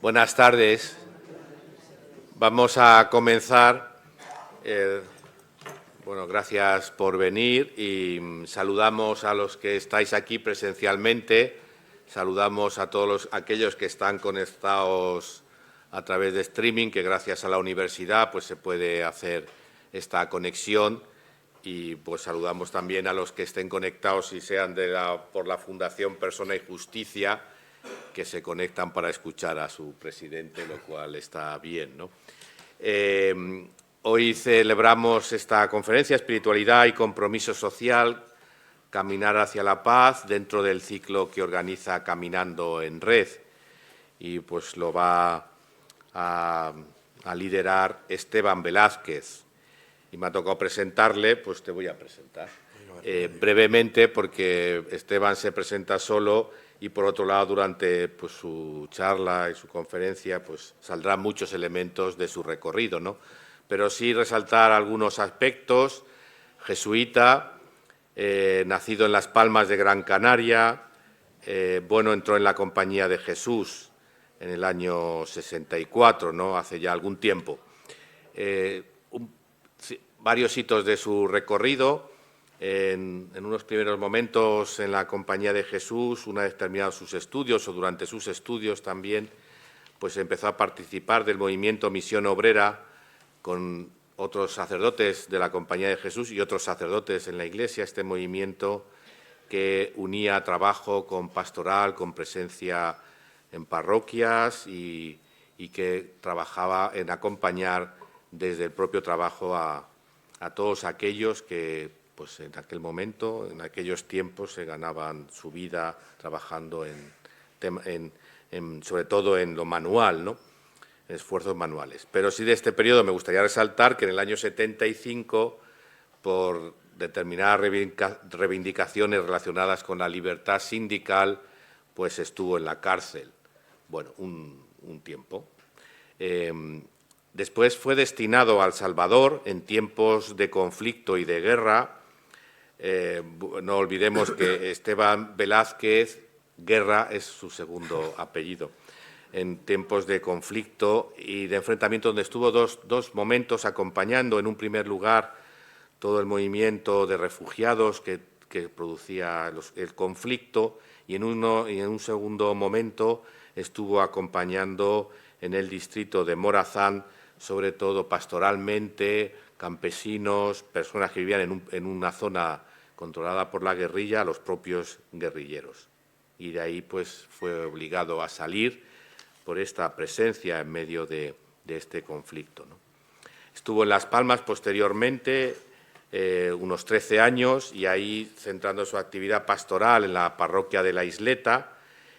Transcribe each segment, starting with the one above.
Buenas tardes. Vamos a comenzar. Gracias por venir y saludamos a los que estáis aquí presencialmente. Saludamos a todos aquellos que están conectados a través de streaming, que gracias a la universidad pues, se puede hacer esta conexión. Y pues saludamos también a los que estén conectados y sean por la Fundación Persona y Justicia, que se conectan para escuchar a su presidente, lo cual está bien, ¿no? Hoy celebramos esta conferencia, Espiritualidad y Compromiso Social, Caminar hacia la Paz, dentro del ciclo que organiza Caminando en Red. Y pues lo va a liderar Esteban Velázquez. Y me ha tocado presentarle, pues te voy a presentar. Brevemente, porque Esteban se presenta solo y, por otro lado, durante pues, su charla y su conferencia pues, saldrán muchos elementos de su recorrido, ¿no? Pero sí resaltar algunos aspectos. Jesuita, nacido en Las Palmas de Gran Canaria, entró en la Compañía de Jesús en el año 64, ¿no? Hace ya algún tiempo. Varios hitos de su recorrido. En unos primeros momentos en la Compañía de Jesús, una vez terminados sus estudios o durante sus estudios también, pues empezó a participar del movimiento Misión Obrera con otros sacerdotes de la Compañía de Jesús y otros sacerdotes en la Iglesia, este movimiento que unía trabajo con pastoral, con presencia en parroquias y que trabajaba en acompañar desde el propio trabajo a todos aquellos que pues en aquel momento, en aquellos tiempos, se ganaban su vida trabajando sobre todo en lo manual, ¿no? En esfuerzos manuales. Pero sí de este periodo me gustaría resaltar que en el año 75, por determinadas reivindicaciones relacionadas con la libertad sindical, pues estuvo en la cárcel, un tiempo. Después fue destinado a El Salvador en tiempos de conflicto y de guerra. No olvidemos que Esteban Velázquez Guerra es su segundo apellido. En tiempos de conflicto y de enfrentamiento, donde estuvo dos momentos acompañando, en un primer lugar, todo el movimiento de refugiados que producía el conflicto, y en un segundo momento estuvo acompañando en el distrito de Morazán, sobre todo pastoralmente, campesinos, personas que vivían en una zona controlada por la guerrilla, a los propios guerrilleros. Y de ahí pues, fue obligado a salir por esta presencia en medio de este conflicto, ¿no? Estuvo en Las Palmas posteriormente unos 13 años y ahí centrando su actividad pastoral en la parroquia de La Isleta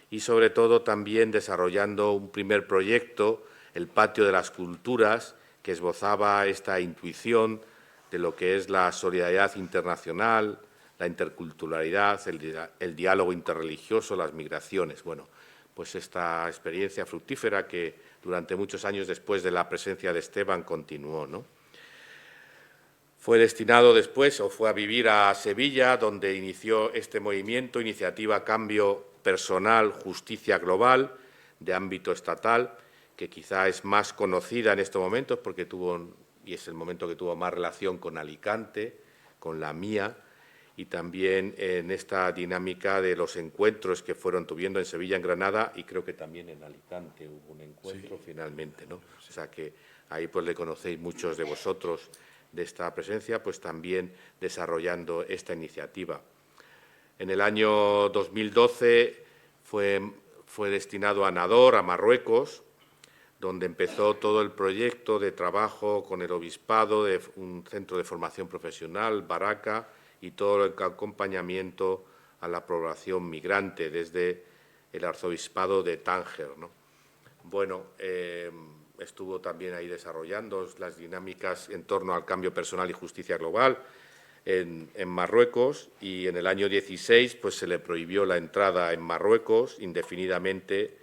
y sobre todo también desarrollando un primer proyecto, el Patio de las Culturas, que esbozaba esta intuición de lo que es la solidaridad internacional, la interculturalidad, el diálogo interreligioso, las migraciones. Pues esta experiencia fructífera que durante muchos años después de la presencia de Esteban continuó, ¿no? Fue destinado después o fue a vivir a Sevilla, donde inició este movimiento, Iniciativa Cambio Personal, Justicia Global, de ámbito estatal, que quizá es más conocida en estos momentos porque es el momento que tuvo más relación con Alicante, con la mía, y también en esta dinámica de los encuentros que fueron tuviendo en Sevilla, en Granada, y creo que también en Alicante hubo un encuentro finalmente, ¿no? O sea que ahí pues le conocéis muchos de vosotros de esta presencia, pues también desarrollando esta iniciativa. En el año 2012 fue destinado a Nador, a Marruecos, donde empezó todo el proyecto de trabajo con el obispado, de un centro de formación profesional, Baraka, y todo el acompañamiento a la población migrante desde el arzobispado de Tánger, ¿no? Estuvo también ahí desarrollando las dinámicas en torno al cambio personal y justicia global en Marruecos, y en el año 16 pues, se le prohibió la entrada en Marruecos indefinidamente,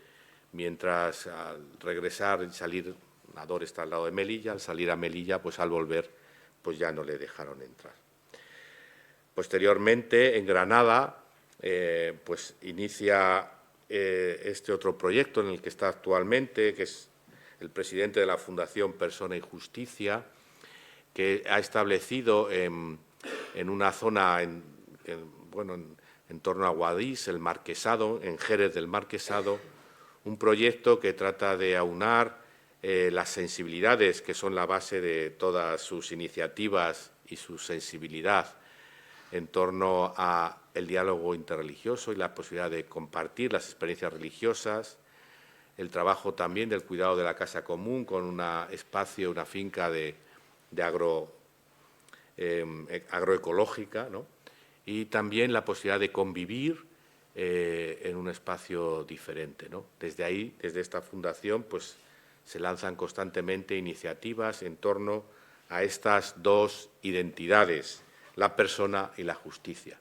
mientras al regresar y salir, Nador está al lado de Melilla, al salir a Melilla, pues al volver, pues ya no le dejaron entrar. Posteriormente, en Granada, pues inicia este otro proyecto en el que está actualmente, que es el presidente de la Fundación Persona y Justicia, que ha establecido en una zona, en torno a Guadix, el Marquesado, en Jerez del Marquesado, un proyecto que trata de aunar las sensibilidades que son la base de todas sus iniciativas y su sensibilidad en torno a el diálogo interreligioso y la posibilidad de compartir las experiencias religiosas, el trabajo también del cuidado de la casa común con un espacio, una finca de agroecológica, ¿no? Y también la posibilidad de convivir en un espacio diferente, ¿no? Desde ahí, desde esta fundación, pues se lanzan constantemente iniciativas en torno a estas dos identidades, la persona y la justicia,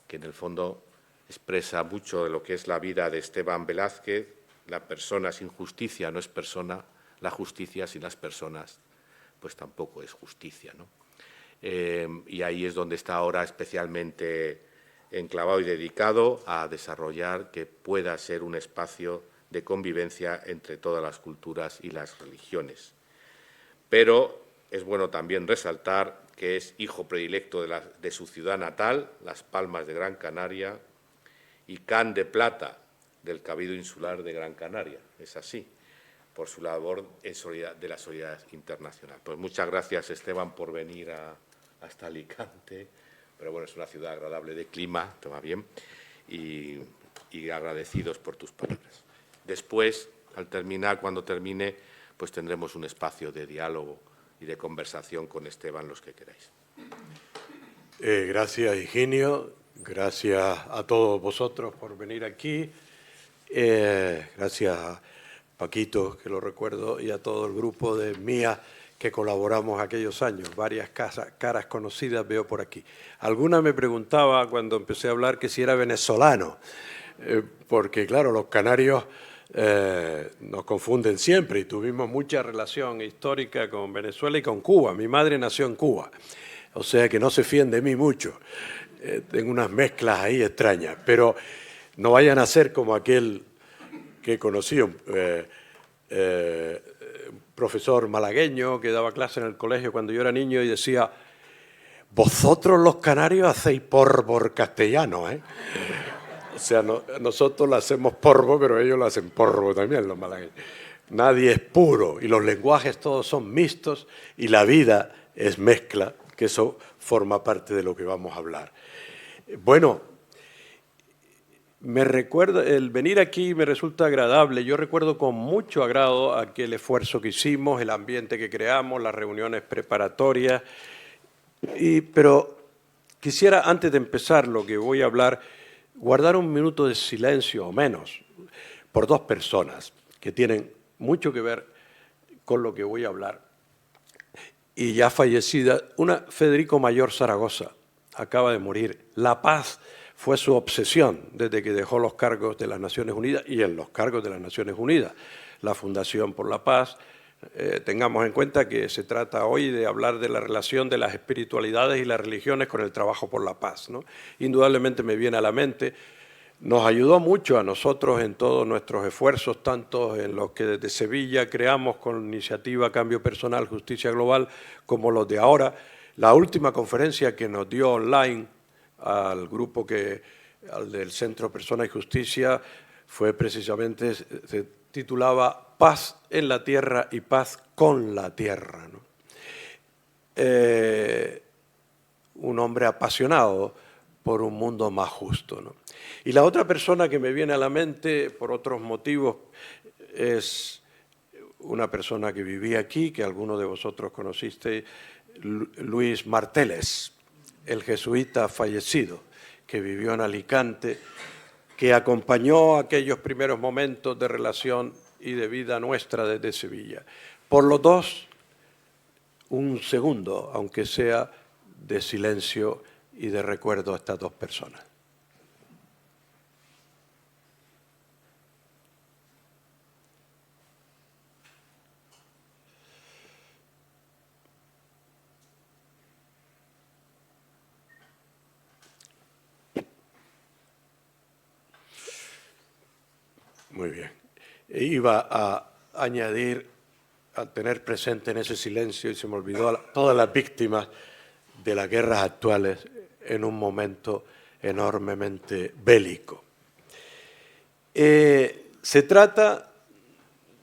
que en el fondo expresa mucho de lo que es la vida de Esteban Velázquez. La persona sin justicia no es persona, la justicia sin las personas pues tampoco es justicia, ¿no? Y ahí es donde está ahora especialmente enclavado y dedicado a desarrollar que pueda ser un espacio de convivencia entre todas las culturas y las religiones. Pero es bueno también resaltar que es hijo predilecto de su ciudad natal, Las Palmas de Gran Canaria, y Can de Plata del Cabildo Insular de Gran Canaria. Es así, por su labor de la solidaridad internacional. Pues muchas gracias, Esteban, por venir hasta Alicante, pero bueno, es una ciudad agradable de clima, te va bien, y agradecidos por tus palabras. Después, al terminar, cuando termine, pues tendremos un espacio de diálogo y de conversación con Esteban, los que queráis. Gracias, Higinio. Gracias a todos vosotros por venir aquí. Gracias a Paquito, que lo recuerdo, y a todo el grupo de MIA que colaboramos aquellos años. Varias caras conocidas veo por aquí. Alguna me preguntaba cuando empecé a hablar que si era venezolano, porque claro, los canarios nos confunden siempre y tuvimos mucha relación histórica con Venezuela y con Cuba. Mi madre nació en Cuba, o sea que no se fíen de mí mucho. Tengo unas mezclas ahí extrañas, pero no vayan a ser como aquel que conocí, un profesor malagueño que daba clase en el colegio cuando yo era niño y decía: vosotros los canarios hacéis porvo castellano, ¿eh? O sea, nosotros lo hacemos porvo, pero ellos lo hacen porvo también, los malagueños. Nadie es puro y los lenguajes todos son mixtos y la vida es mezcla, que eso forma parte de lo que vamos a hablar. Bueno, el venir aquí me resulta agradable. Yo recuerdo con mucho agrado aquel esfuerzo que hicimos, el ambiente que creamos, las reuniones preparatorias. Pero quisiera, antes de empezar lo que voy a hablar, guardar un minuto de silencio o menos por dos personas que tienen mucho que ver con lo que voy a hablar. Y ya fallecida, una, Federico Mayor Zaragoza, acaba de morir. La paz fue su obsesión desde que dejó los cargos de las Naciones Unidas y en los cargos de las Naciones Unidas, la Fundación por la Paz. Tengamos en cuenta que se trata hoy de hablar de la relación de las espiritualidades y las religiones con el trabajo por la paz, ¿no? Indudablemente me viene a la mente, nos ayudó mucho a nosotros en todos nuestros esfuerzos, tanto en los que desde Sevilla creamos con iniciativa Cambio Personal, Justicia Global, como los de ahora. La última conferencia que nos dio online al grupo al del Centro Persona y Justicia fue precisamente, se titulaba Paz en la Tierra y Paz con la Tierra, ¿no? Un hombre apasionado por un mundo más justo, ¿no? Y la otra persona que me viene a la mente, por otros motivos, es una persona que vivía aquí, que algunos de vosotros conociste, Luis Marteles, el jesuita fallecido, que vivió en Alicante, que acompañó aquellos primeros momentos de relación y de vida nuestra desde Sevilla. Por los dos, un segundo, aunque sea de silencio y de recuerdo a estas dos personas. Muy bien. Iba a añadir, a tener presente en ese silencio, y se me olvidó, todas las víctimas de las guerras actuales en un momento enormemente bélico. Se trata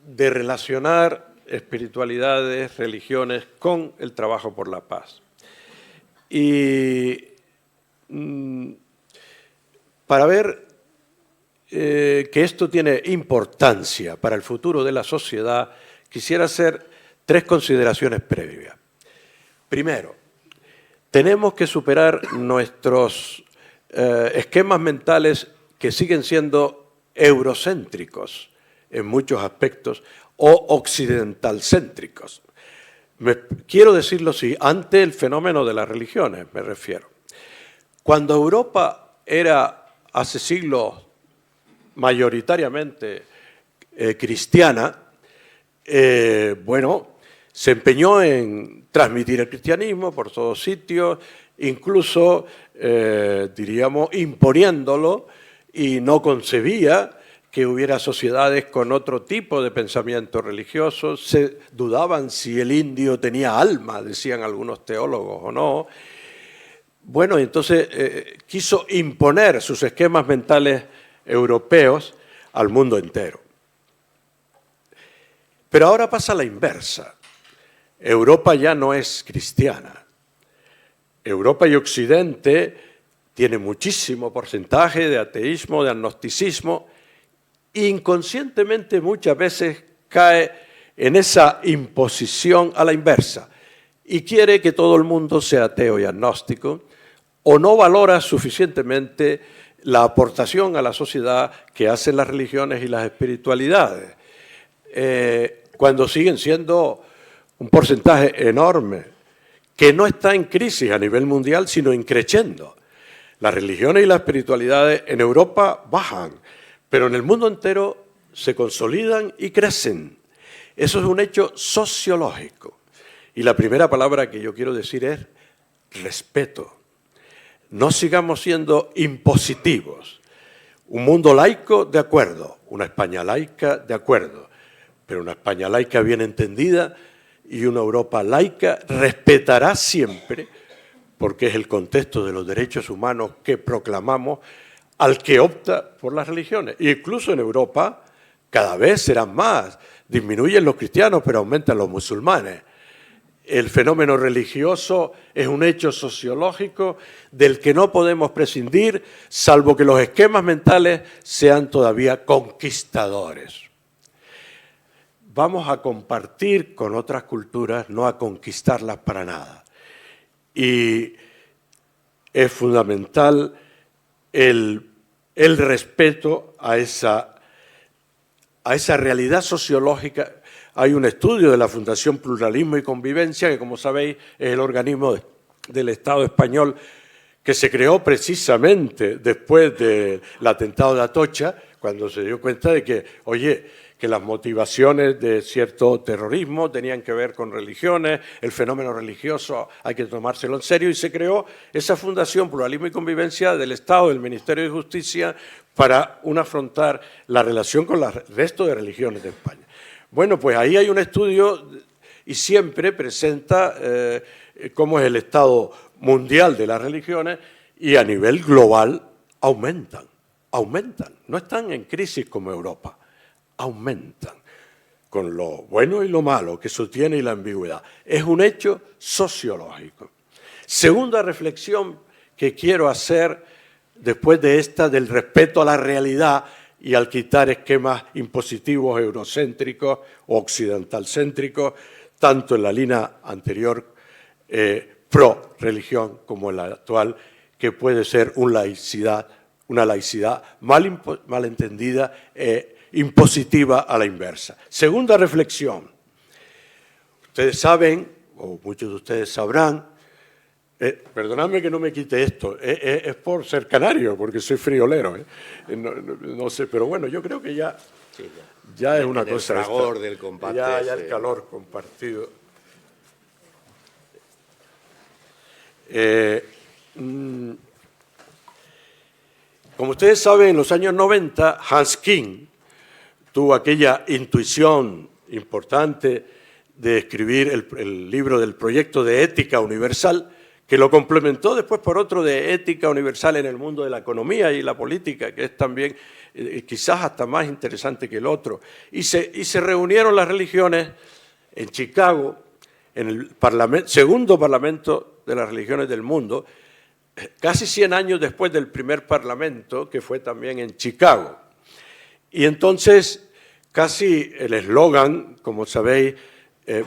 de relacionar espiritualidades, religiones con el trabajo por la paz. Y para ver que esto tiene importancia para el futuro de la sociedad, quisiera hacer 3 consideraciones previas. Primero, tenemos que superar nuestros esquemas mentales que siguen siendo eurocéntricos en muchos aspectos o occidentalcéntricos. Quiero decirlo así, ante el fenómeno de las religiones me refiero. Cuando Europa era hace siglos mayoritariamente cristiana, se empeñó en transmitir el cristianismo por todos sitios, incluso, diríamos, imponiéndolo, y no concebía que hubiera sociedades con otro tipo de pensamiento religioso. Se dudaban si el indio tenía alma, decían algunos teólogos, o no. Bueno, entonces quiso imponer sus esquemas mentales europeos al mundo entero. Pero ahora pasa la inversa. Europa ya no es cristiana. Europa y Occidente tienen muchísimo porcentaje de ateísmo, de agnosticismo. Inconscientemente muchas veces cae en esa imposición a la inversa y quiere que todo el mundo sea ateo y agnóstico, o no valora suficientemente la aportación a la sociedad que hacen las religiones y las espiritualidades, cuando siguen siendo un porcentaje enorme, que no está en crisis a nivel mundial, sino en creciendo. Las religiones y las espiritualidades en Europa bajan, pero en el mundo entero se consolidan y crecen. Eso es un hecho sociológico. Y la primera palabra que yo quiero decir es respeto. No sigamos siendo impositivos. Un mundo laico, de acuerdo. Una España laica, de acuerdo. Pero una España laica bien entendida y una Europa laica respetará siempre, porque es el contexto de los derechos humanos que proclamamos, al que opta por las religiones. E incluso en Europa cada vez serán más. Disminuyen los cristianos, pero aumentan los musulmanes. El fenómeno religioso es un hecho sociológico del que no podemos prescindir, salvo que los esquemas mentales sean todavía conquistadores. Vamos a compartir con otras culturas, no a conquistarlas para nada. Y es fundamental el respeto a esa realidad sociológica. Hay un estudio de la Fundación Pluralismo y Convivencia, que como sabéis es el organismo del Estado español que se creó precisamente después del atentado de Atocha, cuando se dio cuenta de que, que las motivaciones de cierto terrorismo tenían que ver con religiones, el fenómeno religioso hay que tomárselo en serio, y se creó esa Fundación Pluralismo y Convivencia del Estado, del Ministerio de Justicia, para afrontar la relación con el resto de religiones de España. Bueno, pues ahí hay un estudio y siempre presenta cómo es el estado mundial de las religiones, y a nivel global aumentan, no están en crisis como Europa, aumentan, con lo bueno y lo malo que sostiene y la ambigüedad. Es un hecho sociológico. Segunda reflexión que quiero hacer después de esta, del respeto a la realidad y al quitar esquemas impositivos eurocéntricos o occidentalcéntricos, tanto en la línea anterior pro-religión como en la actual, que puede ser una laicidad mal entendida impositiva a la inversa. Segunda reflexión. Ustedes saben, o muchos de ustedes sabrán, perdonadme que no me quite esto, es por ser canario, porque soy friolero. No sé, pero bueno, yo creo que ya es una cosa. El fragor del combate. Ya el calor compartido. Como ustedes saben, en los años 90, Hans King, tuvo aquella intuición importante de escribir el libro del proyecto de ética universal, que lo complementó después por otro de ética universal en el mundo de la economía y la política, que es también quizás hasta más interesante que el otro. Y se reunieron las religiones en Chicago, en el segundo parlamento de las religiones del mundo, casi 100 años después del primer parlamento, que fue también en Chicago. Y entonces, casi el eslogan, como sabéis,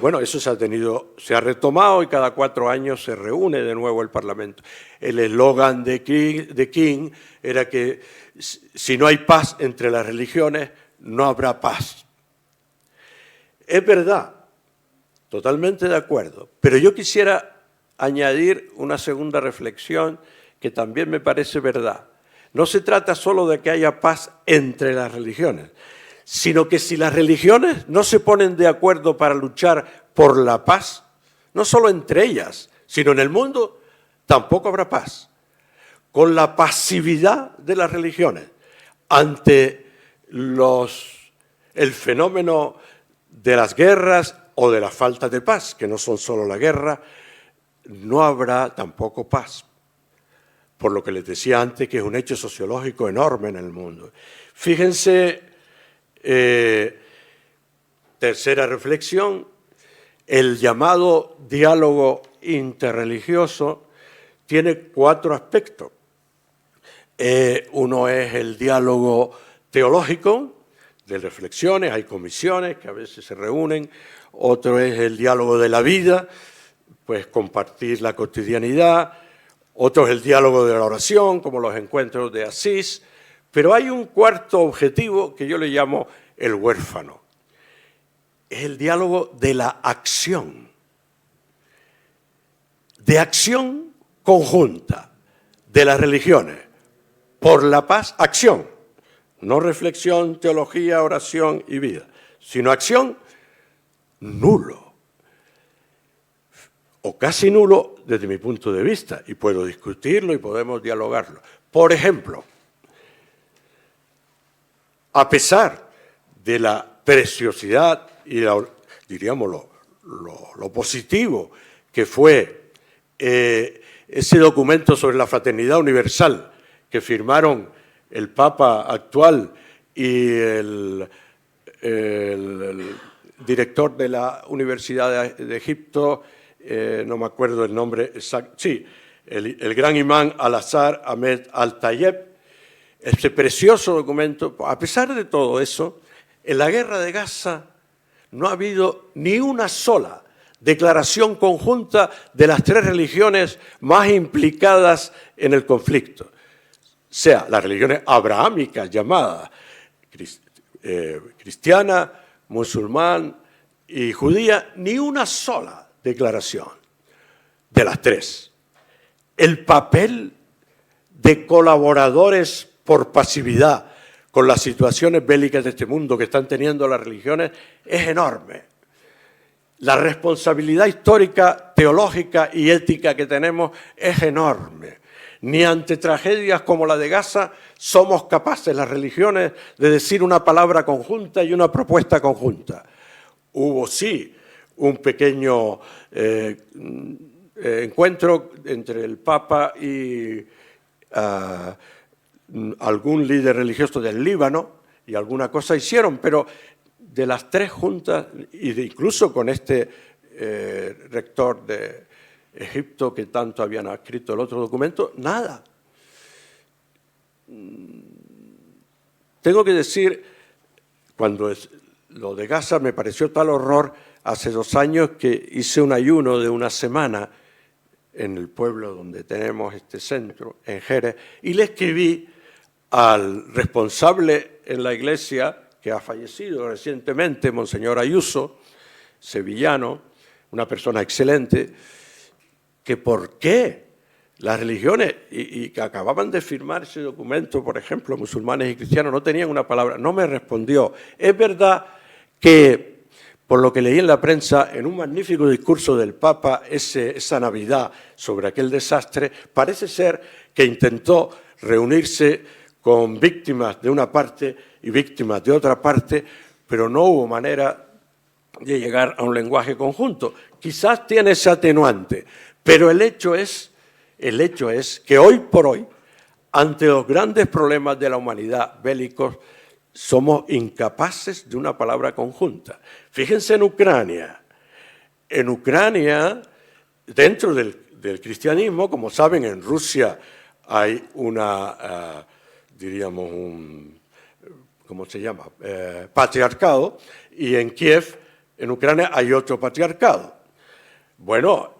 bueno, eso se ha retomado y cada 4 años se reúne de nuevo el Parlamento. El eslogan de King era que si no hay paz entre las religiones, no habrá paz. Es verdad, totalmente de acuerdo, pero yo quisiera añadir una segunda reflexión que también me parece verdad. No se trata solo de que haya paz entre las religiones, sino que si las religiones no se ponen de acuerdo para luchar por la paz, no solo entre ellas, sino en el mundo, tampoco habrá paz. Con la pasividad de las religiones ante el fenómeno de las guerras o de la falta de paz, que no son solo la guerra, no habrá tampoco paz. Por lo que les decía antes, que es un hecho sociológico enorme en el mundo. Fíjense, tercera reflexión, el llamado diálogo interreligioso tiene 4 aspectos. Uno es el diálogo teológico, de reflexiones, hay comisiones que a veces se reúnen. Otro es el diálogo de la vida, pues compartir la cotidianidad. Otro es el diálogo de la oración, como los encuentros de Asís. Pero hay un cuarto objetivo que yo le llamo el huérfano. Es el diálogo de la acción. De acción conjunta de las religiones. Por la paz, acción. No reflexión, teología, oración y vida. Sino acción, nulo. O casi nulo desde mi punto de vista. Y puedo discutirlo y podemos dialogarlo. Por ejemplo, a pesar de la preciosidad y diríamos lo positivo que fue ese documento sobre la fraternidad universal que firmaron el Papa actual y el director de la Universidad de Egipto, no me acuerdo el nombre exacto, sí, el gran imán Al-Azhar Ahmed Al-Tayeb. Ese precioso documento, a pesar de todo eso, en la guerra de Gaza no ha habido ni una sola declaración conjunta de las 3 religiones más implicadas en el conflicto. Sea las religiones abrahámicas llamadas cristiana, musulmán y judía, ni una sola declaración de las 3. El papel de colaboradores por pasividad con las situaciones bélicas de este mundo que están teniendo las religiones es enorme. La responsabilidad histórica, teológica y ética que tenemos es enorme. Ni ante tragedias como la de Gaza somos capaces, las religiones, de decir una palabra conjunta y una propuesta conjunta. Hubo, sí, un pequeño encuentro entre el Papa y algún líder religioso del Líbano, y alguna cosa hicieron, pero de las 3 juntas, incluso con este rector de Egipto que tanto habían escrito el otro documento, nada. Tengo que decir, cuando lo de Gaza me pareció tal horror, hace 2 años que hice un ayuno de 1 semana en el pueblo donde tenemos este centro, en Jerez, y le escribí al responsable en la iglesia, que ha fallecido recientemente, Monseñor Ayuso, sevillano, una persona excelente, que por qué las religiones, y que acababan de firmar ese documento, por ejemplo, musulmanes y cristianos, no tenían una palabra. No me respondió. Es verdad que, por lo que leí en la prensa, en un magnífico discurso del Papa esa Navidad sobre aquel desastre, parece ser que intentó reunirse con víctimas de una parte y víctimas de otra parte, pero no hubo manera de llegar a un lenguaje conjunto. Quizás tiene ese atenuante, pero el hecho es que hoy por hoy, ante los grandes problemas de la humanidad bélicos, somos incapaces de una palabra conjunta. Fíjense en Ucrania. En Ucrania, dentro del cristianismo, como saben, en Rusia hay una, diríamos, ¿cómo se llama? Patriarcado, y en Kiev, en Ucrania, hay otro patriarcado. Bueno,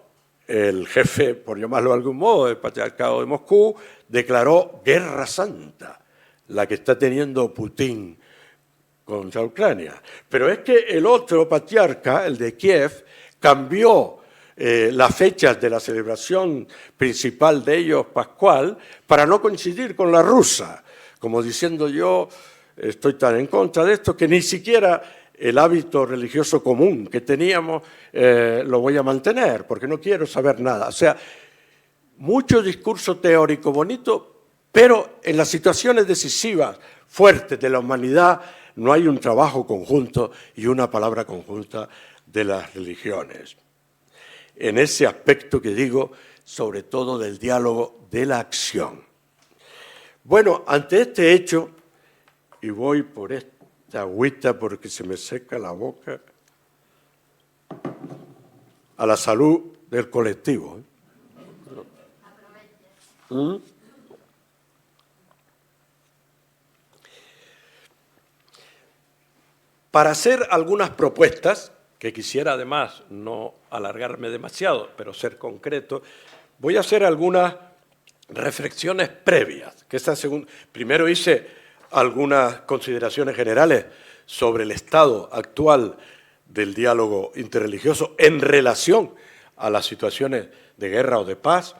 el jefe, por llamarlo de algún modo, del patriarcado de Moscú, declaró guerra santa, la que está teniendo Putin contra Ucrania. Pero es que el otro patriarca, el de Kiev, cambió las fechas de la celebración principal de ellos, pascual, para no coincidir con la rusa, como diciendo yo estoy tan en contra de esto que ni siquiera el hábito religioso común que teníamos lo voy a mantener, porque no quiero saber nada. O sea, mucho discurso teórico bonito, pero en las situaciones decisivas, fuertes de la humanidad, no hay un trabajo conjunto y una palabra conjunta de las religiones. En ese aspecto que digo, sobre todo del diálogo de la acción. Bueno, ante este hecho, y voy por esta agüita porque se me seca la boca, a la salud del colectivo. Para hacer algunas propuestas, que quisiera además no alargarme demasiado, pero ser concreto, voy a hacer algunas reflexiones previas. Primero hice algunas consideraciones generales sobre el estado actual del diálogo interreligioso en relación a las situaciones de guerra o de paz,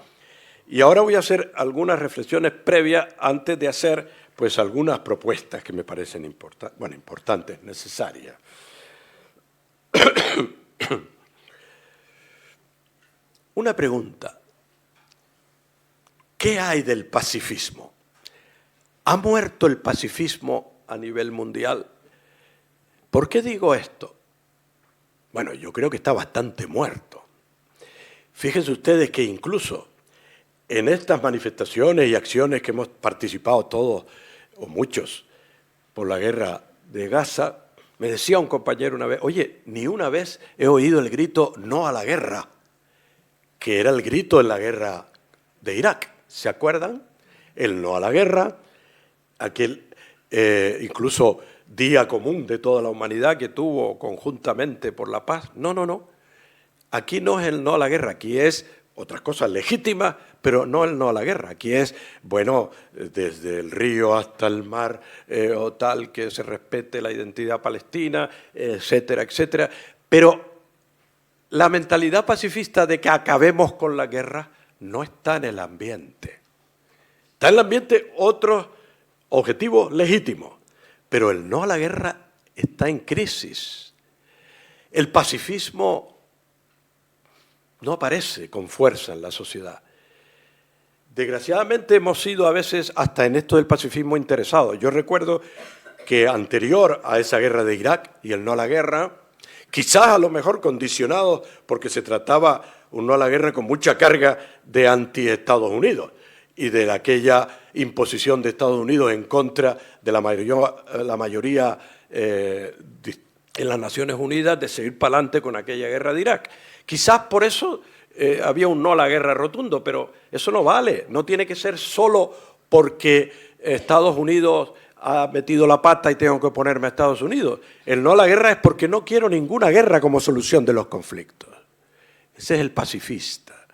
y ahora voy a hacer algunas reflexiones previas antes de hacer pues algunas propuestas que me parecen importantes, necesarias. Una pregunta. ¿Qué hay del pacifismo? ¿Ha muerto el pacifismo a nivel mundial? ¿Por qué digo esto? Bueno, yo creo que está bastante muerto. Fíjense ustedes que incluso en estas manifestaciones y acciones que hemos participado todos, o muchos, por la guerra de Gaza, me decía un compañero una vez, oye, ni una vez he oído el grito no a la guerra, que era el grito en la guerra de Irak. ¿Se acuerdan? El no a la guerra, aquel incluso día común de toda la humanidad que tuvo conjuntamente por la paz. No. Aquí no es el no a la guerra, aquí es otras cosas legítimas, pero no el no a la guerra. Aquí es, bueno, desde el río hasta el mar, o tal, que se respete la identidad palestina, etcétera, etcétera. Pero la mentalidad pacifista de que acabemos con la guerra no está en el ambiente. Está en el ambiente otros objetivos legítimos, pero el no a la guerra está en crisis. El pacifismo no aparece con fuerza en la sociedad. Desgraciadamente hemos sido a veces hasta en esto del pacifismo interesados. Yo recuerdo que anterior a esa guerra de Irak y el no a la guerra, quizás a lo mejor condicionados porque se trataba un no a la guerra con mucha carga de anti-Estados Unidos y de aquella imposición de Estados Unidos en contra de la mayoría en las Naciones Unidas de seguir para adelante con aquella guerra de Irak. Quizás por eso había un no a la guerra rotundo, pero eso no vale. No tiene que ser solo porque Estados Unidos ha metido la pata y tengo que oponerme a Estados Unidos. El no a la guerra es porque no quiero ninguna guerra como solución de los conflictos. Ese es el pacifista.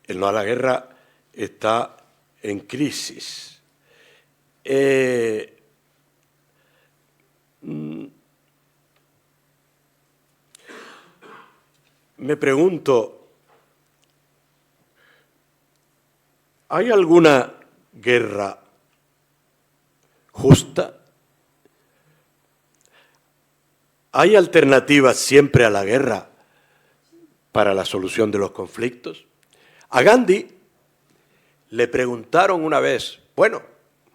El no a la guerra está en crisis. Me pregunto, ¿hay alguna guerra justa? ¿Hay alternativas siempre a la guerra para la solución de los conflictos? A Gandhi le preguntaron una vez, bueno,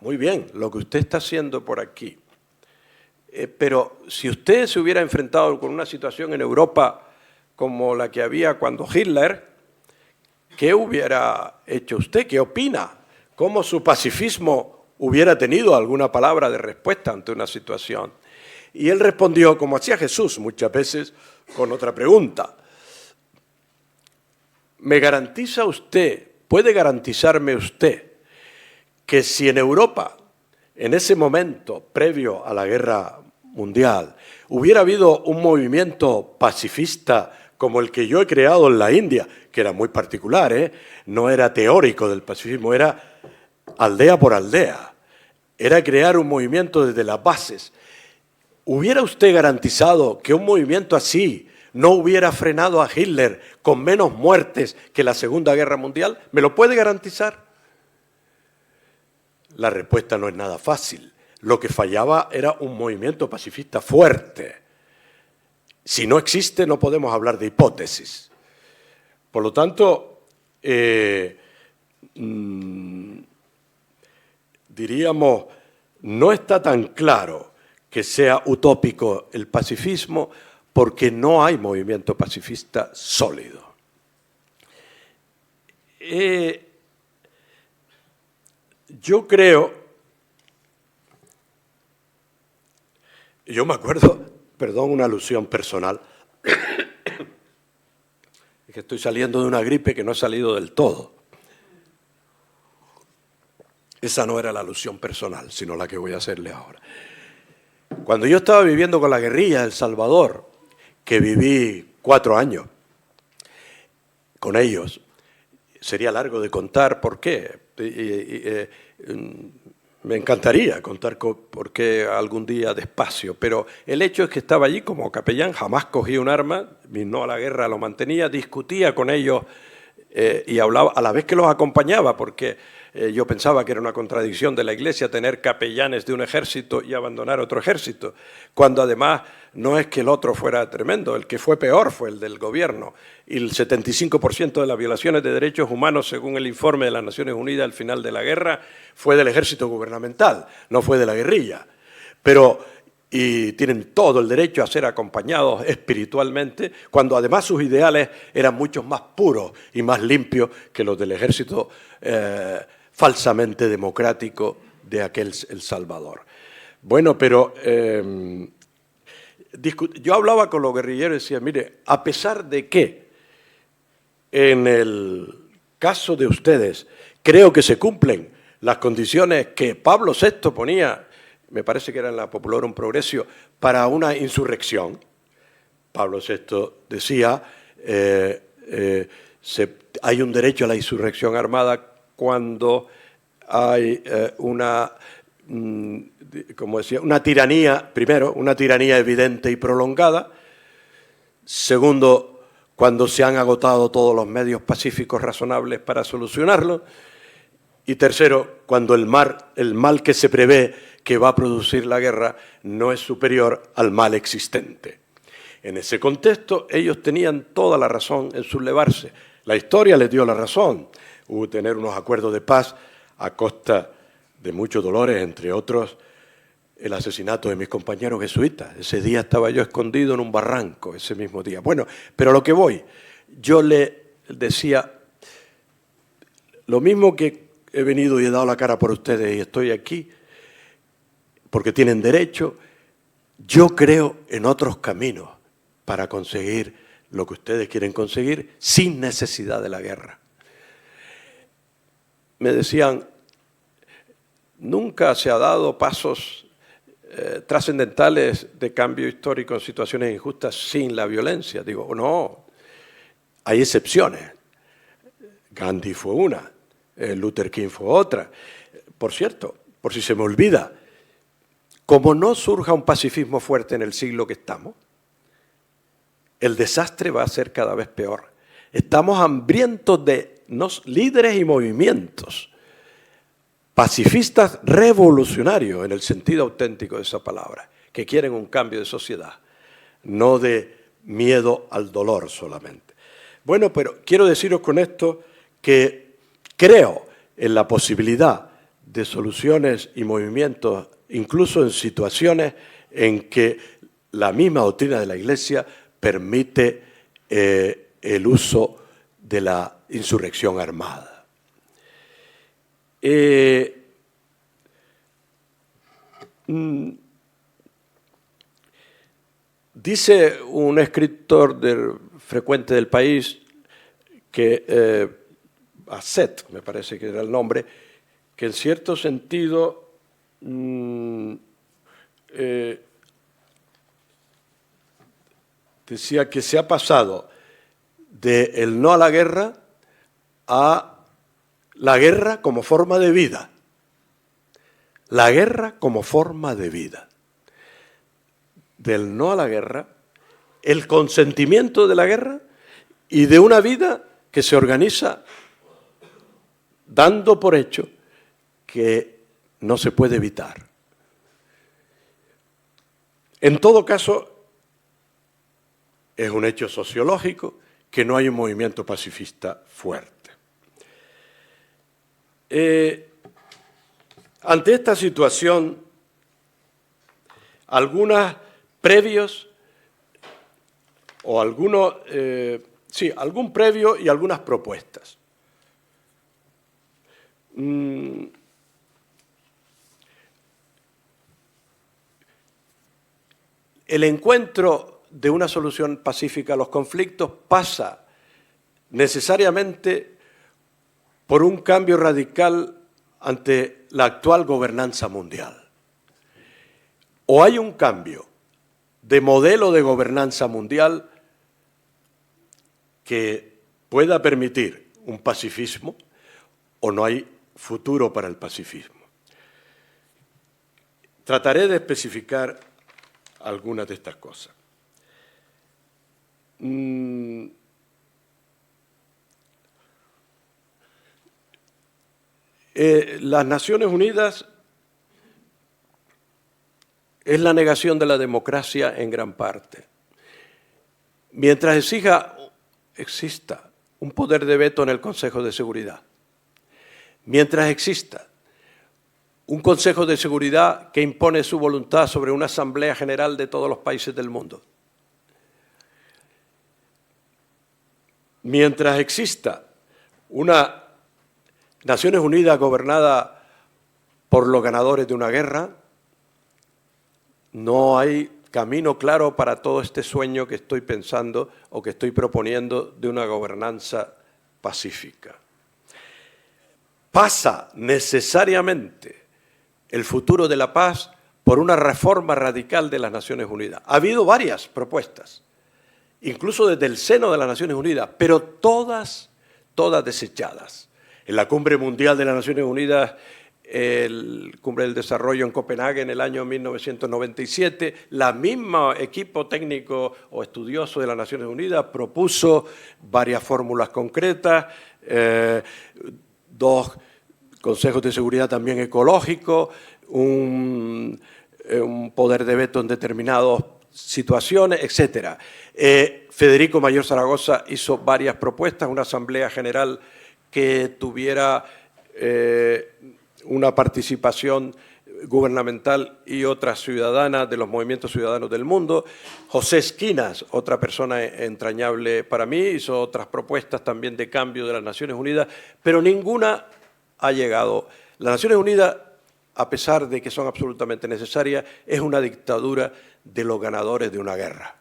muy bien lo que usted está haciendo por aquí. Pero si usted se hubiera enfrentado con una situación en Europa como la que había cuando Hitler, ¿qué hubiera hecho usted? ¿Qué opina? ¿Cómo su pacifismo hubiera tenido alguna palabra de respuesta ante una situación? Y él respondió, como hacía Jesús muchas veces, con otra pregunta. ¿Me garantiza usted, puede garantizarme usted, que si en Europa, en ese momento previo a la guerra mundial, hubiera habido un movimiento pacifista como el que yo he creado en la India, que era muy particular, no era teórico del pacifismo, era aldea por aldea, era crear un movimiento desde las bases? ¿Hubiera usted garantizado que un movimiento así no hubiera frenado a Hitler con menos muertes que la Segunda Guerra Mundial? ¿Me lo puede garantizar? La respuesta no es nada fácil. Lo que fallaba era un movimiento pacifista fuerte. Si no existe, no podemos hablar de hipótesis. Por lo tanto, diríamos, no está tan claro que sea utópico el pacifismo porque no hay movimiento pacifista sólido. Yo creo, yo me acuerdo, perdón, una alusión personal, es que estoy saliendo de una gripe que no he salido del todo. Esa no era la alusión personal, sino la que voy a hacerle ahora. Cuando yo estaba viviendo con la guerrilla de El Salvador, que viví 4 años con ellos, sería largo de contar por qué. Me encantaría contar por qué algún día despacio, pero el hecho es que estaba allí como capellán, jamás cogí un arma, no a la guerra lo mantenía, discutía con ellos y hablaba a la vez que los acompañaba, porque yo pensaba que era una contradicción de la Iglesia tener capellanes de un ejército y abandonar otro ejército, cuando además no es que el otro fuera tremendo, el que fue peor fue el del gobierno, y el 75% de las violaciones de derechos humanos, según el informe de las Naciones Unidas al final de la guerra, fue del ejército gubernamental, no fue de la guerrilla. Y tienen todo el derecho a ser acompañados espiritualmente, cuando además sus ideales eran mucho más puros y más limpios que los del ejército falsamente democrático de aquel El Salvador. Bueno, pero yo hablaba con los guerrilleros y decía, mire, a pesar de que en el caso de ustedes creo que se cumplen las condiciones que Pablo VI ponía, me parece que era en la Populorum Progressio, para una insurrección. Pablo VI decía, hay un derecho a la insurrección armada cuando hay como decía, una tiranía, primero, una tiranía evidente y prolongada. Segundo, cuando se han agotado todos los medios pacíficos razonables para solucionarlo. Y tercero, cuando el mal que se prevé que va a producir la guerra no es superior al mal existente. En ese contexto, ellos tenían toda la razón en sublevarse. La historia les dio la razón. Hubo que tener unos acuerdos de paz a costa de muchos dolores, entre otros el asesinato de mis compañeros jesuitas. Ese día estaba yo escondido en un barranco, ese mismo día. Bueno, pero a lo que voy, yo le decía, lo mismo que he venido y he dado la cara por ustedes y estoy aquí, porque tienen derecho, yo creo en otros caminos para conseguir lo que ustedes quieren conseguir sin necesidad de la guerra. Me decían, nunca se ha dado pasos trascendentales de cambio histórico en situaciones injustas sin la violencia. Digo, no, hay excepciones. Gandhi fue una, Luther King fue otra. Por cierto, por si se me olvida, como no surja un pacifismo fuerte en el siglo que estamos, el desastre va a ser cada vez peor. Estamos hambrientos de líderes y movimientos pacifistas revolucionarios, en el sentido auténtico de esa palabra, que quieren un cambio de sociedad, no de miedo al dolor solamente. Bueno, pero quiero deciros con esto que creo en la posibilidad de soluciones y movimientos, incluso en situaciones en que la misma doctrina de la Iglesia permite el uso de la insurrección armada. Dice un escritor frecuente del País, que Asset, me parece que era el nombre, que en cierto sentido decía que se ha pasado del no a la guerra a la guerra como forma de vida. La guerra como forma de vida. Del no a la guerra, el consentimiento de la guerra y de una vida que se organiza dando por hecho que no se puede evitar. En todo caso, es un hecho sociológico que no hay un movimiento pacifista fuerte. Ante esta situación, algunos previos o algún previo y algunas propuestas. El encuentro de una solución pacífica a los conflictos pasa necesariamente por un cambio radical ante la actual gobernanza mundial. O hay un cambio de modelo de gobernanza mundial que pueda permitir un pacifismo, o no hay futuro para el pacifismo. Trataré de especificar algunas de estas cosas. Las Naciones Unidas es la negación de la democracia en gran parte. Mientras exista un poder de veto en el Consejo de Seguridad, mientras exista un Consejo de Seguridad que impone su voluntad sobre una Asamblea General de todos los países del mundo, mientras exista una Naciones Unidas gobernada por los ganadores de una guerra, no hay camino claro para todo este sueño que estoy pensando o que estoy proponiendo de una gobernanza pacífica. Pasa necesariamente el futuro de la paz por una reforma radical de las Naciones Unidas. Ha habido varias propuestas, incluso desde el seno de las Naciones Unidas, pero todas desechadas. En la Cumbre Mundial de las Naciones Unidas, el Cumbre del Desarrollo en Copenhague en el año 1997, la misma equipo técnico o estudioso de las Naciones Unidas propuso varias fórmulas concretas, 2 consejos de seguridad también ecológicos, un poder de veto en determinadas situaciones, etc. Federico Mayor Zaragoza hizo varias propuestas, una asamblea general que tuviera una participación gubernamental y otra ciudadana de los movimientos ciudadanos del mundo. José Esquinas, otra persona entrañable para mí, hizo otras propuestas también de cambio de las Naciones Unidas, pero ninguna ha llegado. Las Naciones Unidas, a pesar de que son absolutamente necesarias, es una dictadura de los ganadores de una guerra.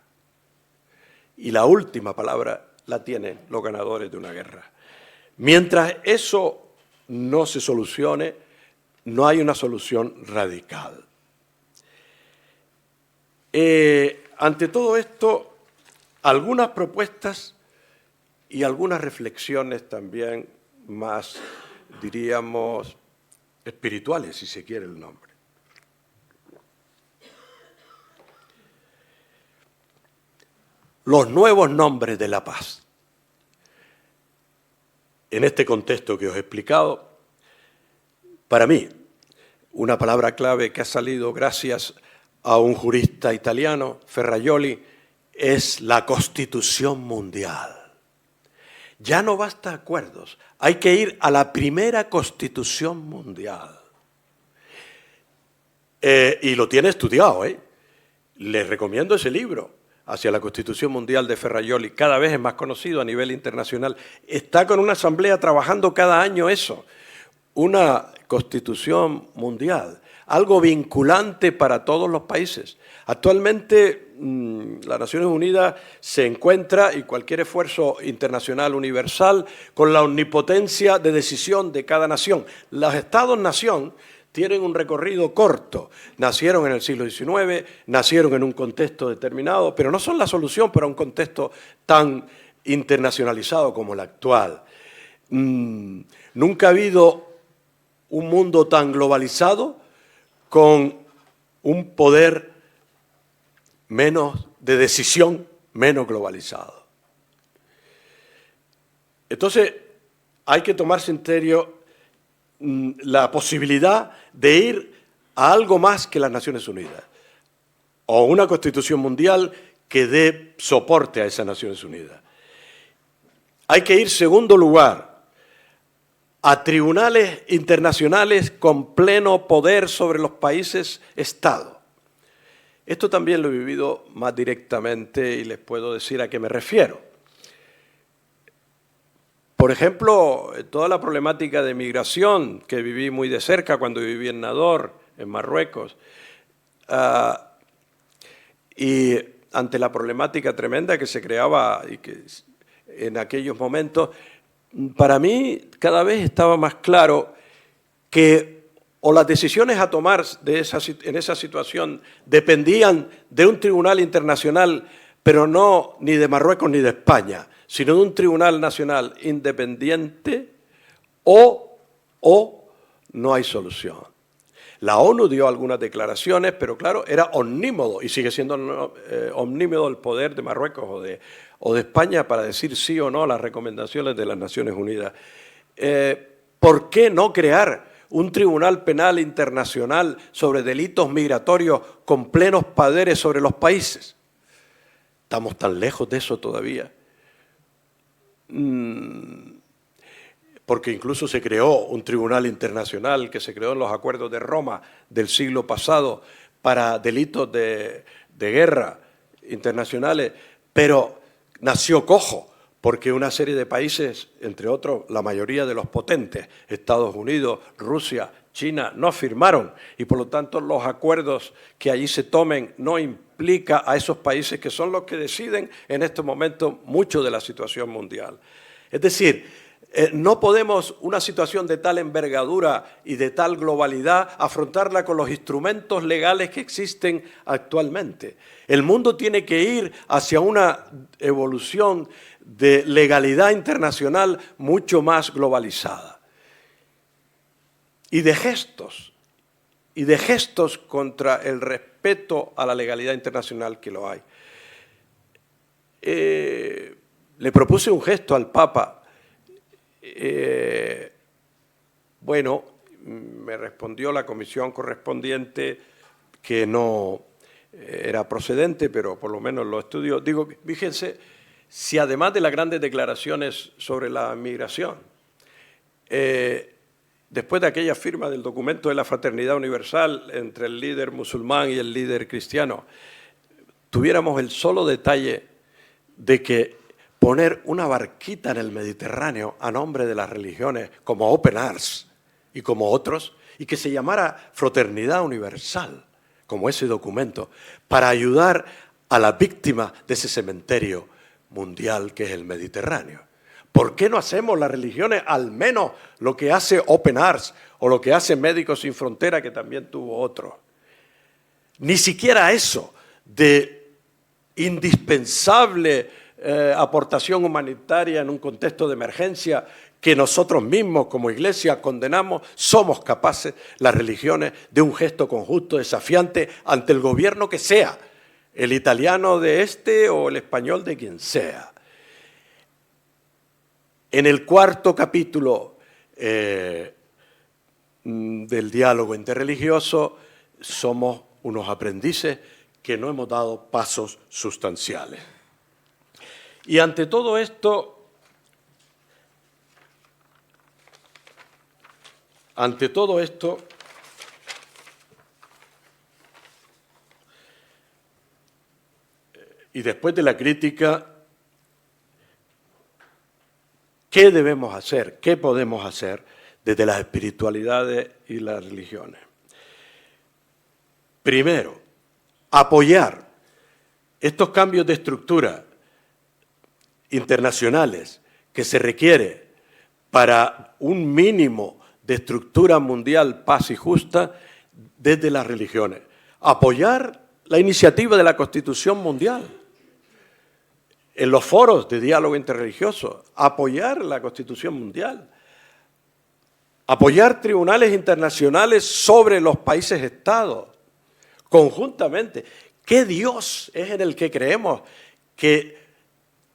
Y la última palabra la tienen los ganadores de una guerra. Mientras eso no se solucione, no hay una solución radical. Ante todo esto, algunas propuestas y algunas reflexiones también más, diríamos, espirituales, si se quiere el nombre. Los nuevos nombres de la paz. En este contexto que os he explicado, para mí, una palabra clave que ha salido gracias a un jurista italiano, Ferrajoli, es la Constitución Mundial. Ya no basta acuerdos, hay que ir a la primera Constitución Mundial. Y lo tiene estudiado, ¿eh? Les recomiendo ese libro, Hacia la Constitución Mundial de Ferrajoli. Cada vez es más conocido a nivel internacional. Está con una asamblea trabajando cada año eso. Una Constitución Mundial, algo vinculante para todos los países. Actualmente las Naciones Unidas se encuentra, y cualquier esfuerzo internacional universal, con la omnipotencia de decisión de cada nación. Los Estados-nación tienen un recorrido corto. Nacieron en el siglo XIX, nacieron en un contexto determinado, pero no son la solución para un contexto tan internacionalizado como el actual. Nunca ha habido un mundo tan globalizado con un poder de decisión menos globalizado. Entonces, hay que tomarse en serio la posibilidad de ir a algo más que las Naciones Unidas, o una Constitución Mundial que dé soporte a esas Naciones Unidas. Hay que ir, segundo lugar, a tribunales internacionales con pleno poder sobre los países-Estado. Esto también lo he vivido más directamente y les puedo decir a qué me refiero. Por ejemplo, toda la problemática de migración que viví muy de cerca cuando viví en Nador, en Marruecos, y ante la problemática tremenda que se creaba y que en aquellos momentos, para mí cada vez estaba más claro que o las decisiones a tomar en esa situación dependían de un tribunal internacional, pero no ni de Marruecos ni de España, sino de un tribunal nacional independiente, o no hay solución. La ONU dio algunas declaraciones, pero claro, era omnímodo, y sigue siendo omnímodo el poder de Marruecos o de España para decir sí o no a las recomendaciones de las Naciones Unidas. ¿Por qué no crear un tribunal penal internacional sobre delitos migratorios con plenos poderes sobre los países? Estamos tan lejos de eso todavía. Porque incluso se creó un tribunal internacional que se creó en los acuerdos de Roma del siglo pasado para delitos de guerra internacionales, pero nació cojo, porque una serie de países, entre otros la mayoría de los potentes, Estados Unidos, Rusia, China, no firmaron, y por lo tanto los acuerdos que allí se tomen no implica a esos países que son los que deciden en estos momentos mucho de la situación mundial. Es decir, no podemos una situación de tal envergadura y de tal globalidad afrontarla con los instrumentos legales que existen actualmente. El mundo tiene que ir hacia una evolución de legalidad internacional mucho más globalizada. Y de gestos contra el respeto a la legalidad internacional que lo hay. Le propuse un gesto al Papa. Bueno, me respondió la comisión correspondiente que no era procedente, pero por lo menos lo estudió. Digo, fíjense, si además de las grandes declaraciones sobre la migración, después de aquella firma del documento de la Fraternidad Universal entre el líder musulmán y el líder cristiano, tuviéramos el solo detalle de que poner una barquita en el Mediterráneo a nombre de las religiones como Open Arms y como otros, y que se llamara Fraternidad Universal, como ese documento, para ayudar a las víctimas de ese cementerio mundial que es el Mediterráneo. ¿Por qué no hacemos las religiones al menos lo que hace Open Arms o lo que hace Médicos Sin Fronteras, que también tuvo otro? Ni siquiera eso de indispensable aportación humanitaria en un contexto de emergencia que nosotros mismos como Iglesia condenamos, somos capaces, las religiones, de un gesto conjunto desafiante ante el gobierno que sea, el italiano de este o el español de quien sea. En el cuarto capítulo del diálogo interreligioso somos unos aprendices que no hemos dado pasos sustanciales. Y ante todo esto, y después de la crítica, ¿qué debemos hacer? ¿Qué podemos hacer desde las espiritualidades y las religiones? Primero, apoyar estos cambios de estructura internacionales que se requiere para un mínimo de estructura mundial, paz y justa, desde las religiones. Apoyar la iniciativa de la Constitución Mundial en los foros de diálogo interreligioso, apoyar la Constitución Mundial, apoyar tribunales internacionales sobre los países-estados, conjuntamente. ¿Qué Dios es en el que creemos que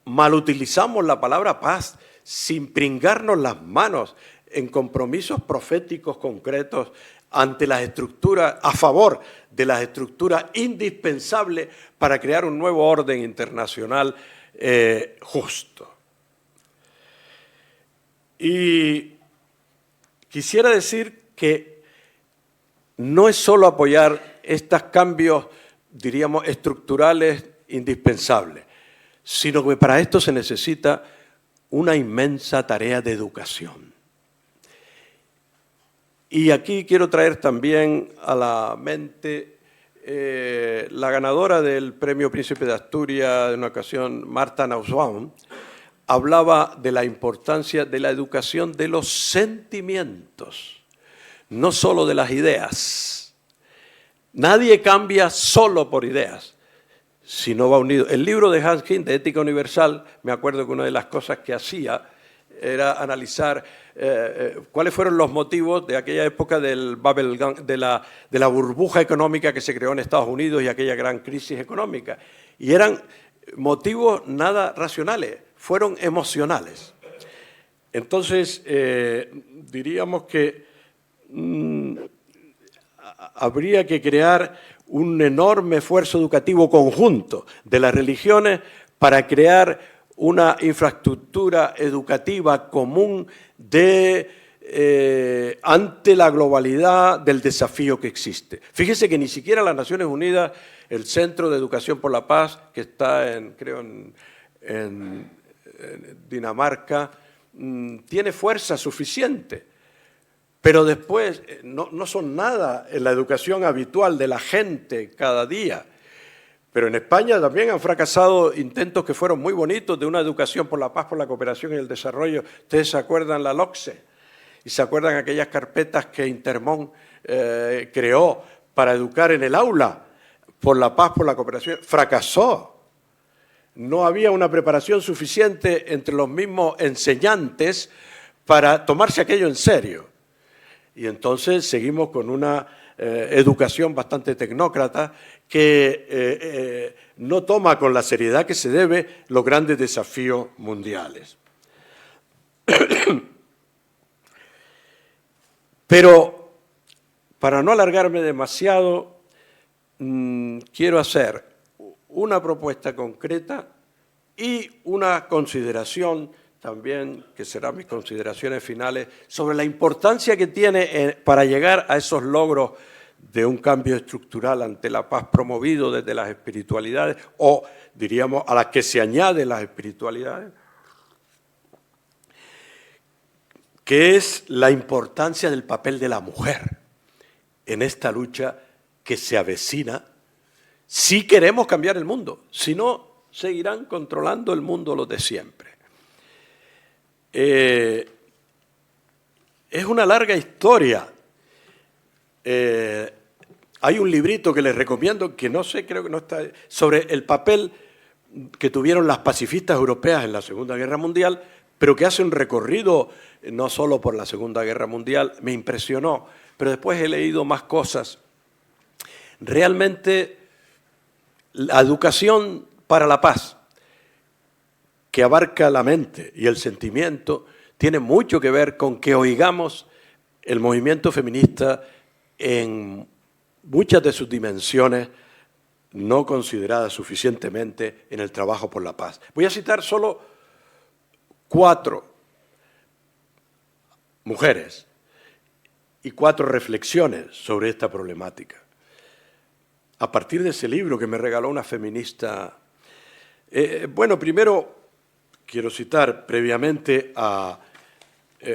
malutilizamos la palabra paz sin pringarnos las manos en compromisos proféticos concretos ante las estructuras, a favor de las estructuras indispensables para crear un nuevo orden internacional justo? Y quisiera decir que no es solo apoyar estos cambios, diríamos, estructurales indispensables, sino que para esto se necesita una inmensa tarea de educación. Y aquí quiero traer también a la mente la ganadora del Premio Príncipe de Asturias de una ocasión, Marta Nussbaum, hablaba de la importancia de la educación de los sentimientos, no solo de las ideas. Nadie cambia solo por ideas, si no va unido. El libro de Hans King, de Ética Universal, me acuerdo que una de las cosas que hacía era analizar cuáles fueron los motivos de aquella época del bubble gum, de la burbuja económica que se creó en Estados Unidos y aquella gran crisis económica. Y eran motivos nada racionales, fueron emocionales. Entonces, diríamos que habría que crear un enorme esfuerzo educativo conjunto de las religiones para crear una infraestructura educativa común ante la globalidad del desafío que existe. Fíjese que ni siquiera las Naciones Unidas, el Centro de Educación por la Paz, que está creo en Dinamarca, tiene fuerza suficiente. Pero después no son nada en la educación habitual de la gente cada día. Pero en España también han fracasado intentos que fueron muy bonitos de una educación por la paz, por la cooperación y el desarrollo. Ustedes se acuerdan la LOCSE y se acuerdan aquellas carpetas que Intermón creó para educar en el aula por la paz, por la cooperación. Fracasó. No había una preparación suficiente entre los mismos enseñantes para tomarse aquello en serio. Y entonces seguimos con una educación bastante tecnócrata que no toma con la seriedad que se debe los grandes desafíos mundiales. Pero, para no alargarme demasiado, quiero hacer una propuesta concreta y una consideración también, que serán mis consideraciones finales, sobre la importancia que tiene para llegar a esos logros de un cambio estructural ante la paz promovido desde las espiritualidades, o diríamos a las que se añaden las espiritualidades, que es la importancia del papel de la mujer en esta lucha que se avecina, si queremos cambiar el mundo. Si no, seguirán controlando el mundo los de siempre. Es una larga historia. Hay un librito que les recomiendo, que no sé, creo que no está, sobre el papel que tuvieron las pacifistas europeas en la Segunda Guerra Mundial, pero que hace un recorrido no solo por la Segunda Guerra Mundial. Me impresionó, pero después he leído más cosas. Realmente, la educación para la paz, que abarca la mente y el sentimiento, tiene mucho que ver con que oigamos el movimiento feminista en muchas de sus dimensiones no consideradas suficientemente en el trabajo por la paz. Voy a citar solo 4 mujeres y 4 reflexiones sobre esta problemática. A partir de ese libro que me regaló una feminista Bueno, primero quiero citar previamente a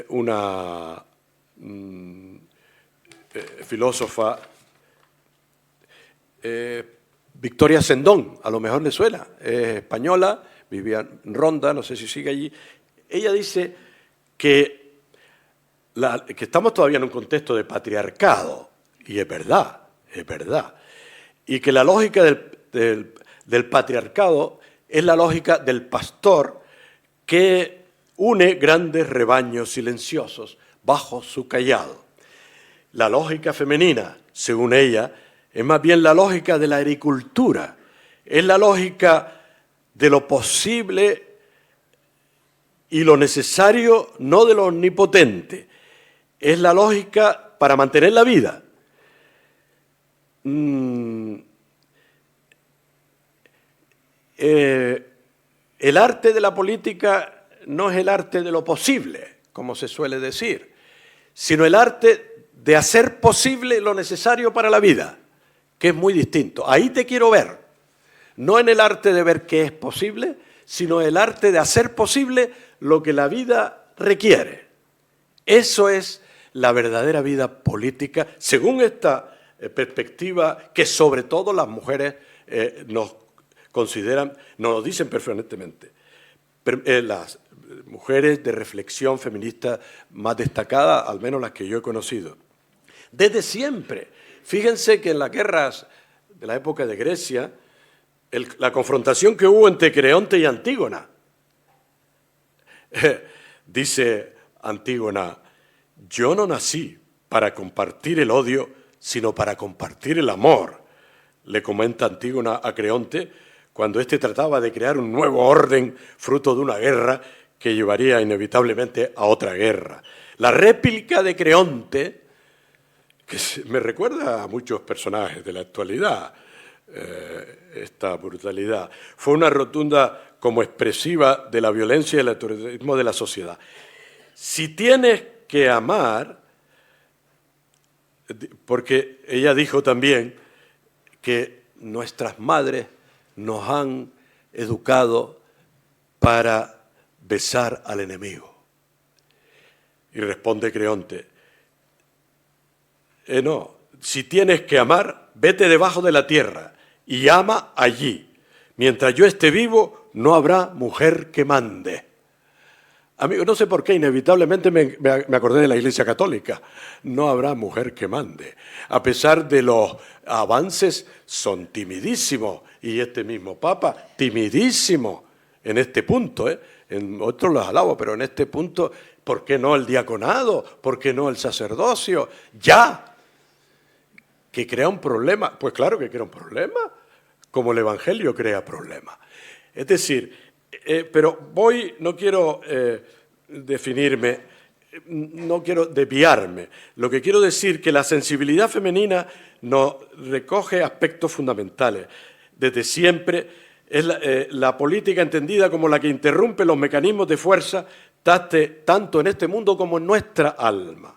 una filósofa, Victoria Sendón, a lo mejor le suena, es española, vivía en Ronda, no sé si sigue allí. Ella dice que estamos todavía en un contexto de patriarcado, y es verdad, y que la lógica del patriarcado es la lógica del pastor que une grandes rebaños silenciosos bajo su cayado. La lógica femenina, según ella, es más bien la lógica de la agricultura, es la lógica de lo posible y lo necesario, no de lo omnipotente, es la lógica para mantener la vida. El arte de la política no es el arte de lo posible, como se suele decir, sino el arte de hacer posible lo necesario para la vida, que es muy distinto. Ahí te quiero ver, no en el arte de ver qué es posible, sino el arte de hacer posible lo que la vida requiere. Eso es la verdadera vida política, según esta perspectiva que sobre todo las mujeres nos consideran, nos lo dicen perfectamente. Las mujeres de reflexión feminista más destacadas, al menos las que yo he conocido. Desde siempre. Fíjense que en las guerras de la época de Grecia, la confrontación que hubo entre Creonte y Antígona, dice Antígona, yo no nací para compartir el odio, sino para compartir el amor, le comenta Antígona a Creonte, cuando éste trataba de crear un nuevo orden fruto de una guerra que llevaría inevitablemente a otra guerra. La réplica de Creonte, que me recuerda a muchos personajes de la actualidad, esta brutalidad, fue una rotunda como expresiva de la violencia y el autoritarismo de la sociedad. Si tienes que amar, porque ella dijo también que nuestras madres nos han educado para besar al enemigo. Y responde Creonte, no, si tienes que amar, vete debajo de la tierra y ama allí. Mientras yo esté vivo, no habrá mujer que mande. Amigo, no sé por qué, inevitablemente me acordé de la Iglesia Católica. No habrá mujer que mande. A pesar de los avances, son timidísimos. Y este mismo Papa, timidísimo en este punto. En otros los alabo, pero en este punto, ¿por qué no el diaconado? ¿Por qué no el sacerdocio? ¡Ya! ¿Que crea un problema? Pues claro que crea un problema, como el Evangelio crea problemas. Es decir, pero no quiero definirme, no quiero desviarme. Lo que quiero decir que la sensibilidad femenina nos recoge aspectos fundamentales. Desde siempre es la política entendida como la que interrumpe los mecanismos de fuerza tanto en este mundo como en nuestra alma.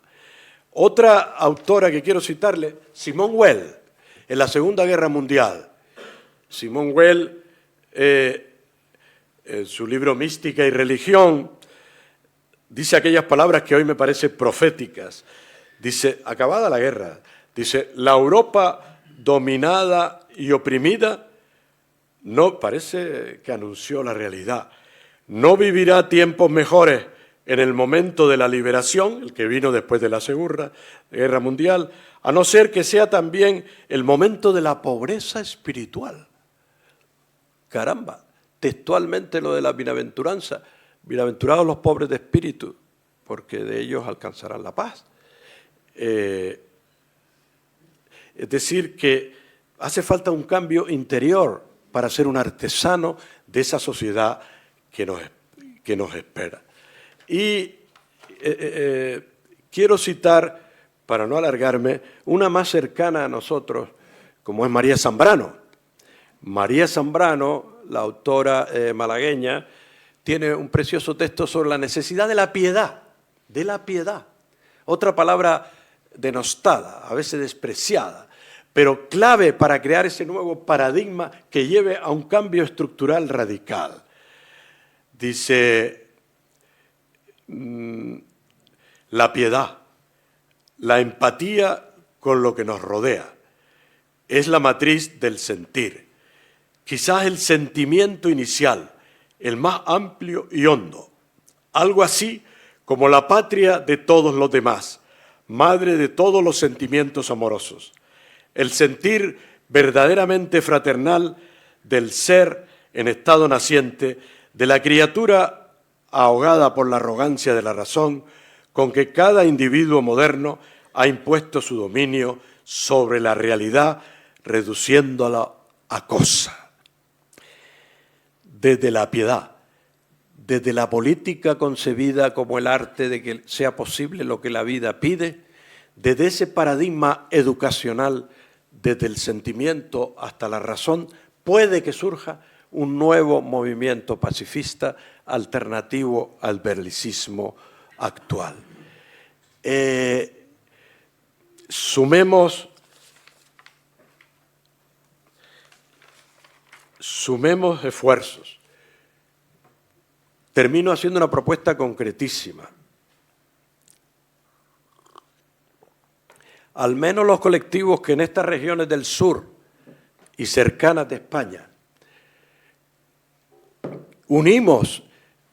Otra autora que quiero citarle, Simone Weil, en la Segunda Guerra Mundial. Simone Weil, en su libro Mística y Religión, dice aquellas palabras que hoy me parecen proféticas. Dice, acabada la guerra, dice, la Europa dominada y oprimida, no parece que anunció la realidad, no vivirá tiempos mejores en el momento de la liberación, el que vino después de la Segunda Guerra Mundial, a no ser que sea también el momento de la pobreza espiritual. Caramba, textualmente lo de la bienaventuranza. Bienaventurados los pobres de espíritu, porque de ellos alcanzarán la paz. Es decir, que hace falta un cambio interior para ser un artesano de esa sociedad que nos espera. Y quiero citar, para no alargarme, una más cercana a nosotros, como es María Zambrano. María Zambrano, la autora malagueña, tiene un precioso texto sobre la necesidad de la piedad, otra palabra denostada, a veces despreciada, pero clave para crear ese nuevo paradigma que lleve a un cambio estructural radical. Dice, la piedad, la empatía con lo que nos rodea, es la matriz del sentir. Quizás el sentimiento inicial, el más amplio y hondo, algo así como la patria de todos los demás, madre de todos los sentimientos amorosos, el sentir verdaderamente fraternal del ser en estado naciente, de la criatura ahogada por la arrogancia de la razón, con que cada individuo moderno ha impuesto su dominio sobre la realidad, reduciéndola a cosa. Desde la piedad, desde la política concebida como el arte de que sea posible lo que la vida pide, desde ese paradigma educacional, desde el sentimiento hasta la razón, puede que surja un nuevo movimiento pacifista alternativo al bellicismo actual. Sumemos esfuerzos. Termino haciendo una propuesta concretísima. Al menos los colectivos que en estas regiones del sur y cercanas de España unimos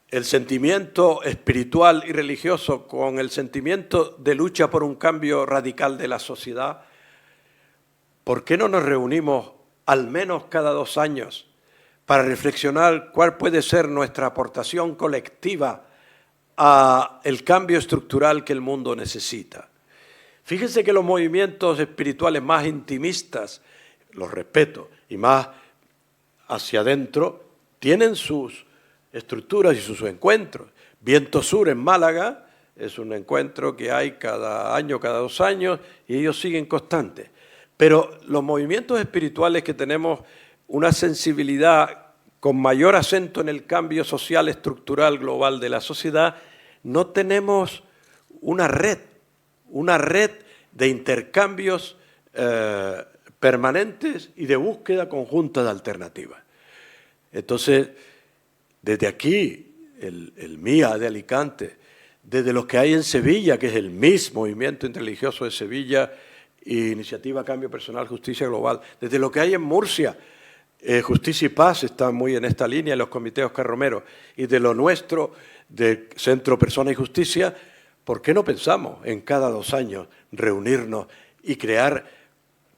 el sentimiento espiritual y religioso con el sentimiento de lucha por un cambio radical de la sociedad, ¿por qué no nos reunimos al menos cada 2 años para reflexionar cuál puede ser nuestra aportación colectiva al cambio estructural que el mundo necesita? Fíjense que los movimientos espirituales más intimistas, los respeto, y más hacia adentro, tienen sus estructuras y sus encuentros. Viento Sur en Málaga es un encuentro que hay cada año, cada 2 años, y ellos siguen constantes. Pero los movimientos espirituales que tenemos una sensibilidad con mayor acento en el cambio social estructural global de la sociedad, no tenemos una red de intercambios permanentes y de búsqueda conjunta de alternativas. Entonces, desde aquí, el MIA de Alicante, desde lo que hay en Sevilla, que es el MIS, Movimiento Interreligioso de Sevilla, e Iniciativa Cambio Personal, Justicia Global, desde lo que hay en Murcia, Justicia y Paz está muy en esta línea, los comités Oscar Romero, y de lo nuestro, de Centro Persona y Justicia, ¿por qué no pensamos en cada 2 años reunirnos y crear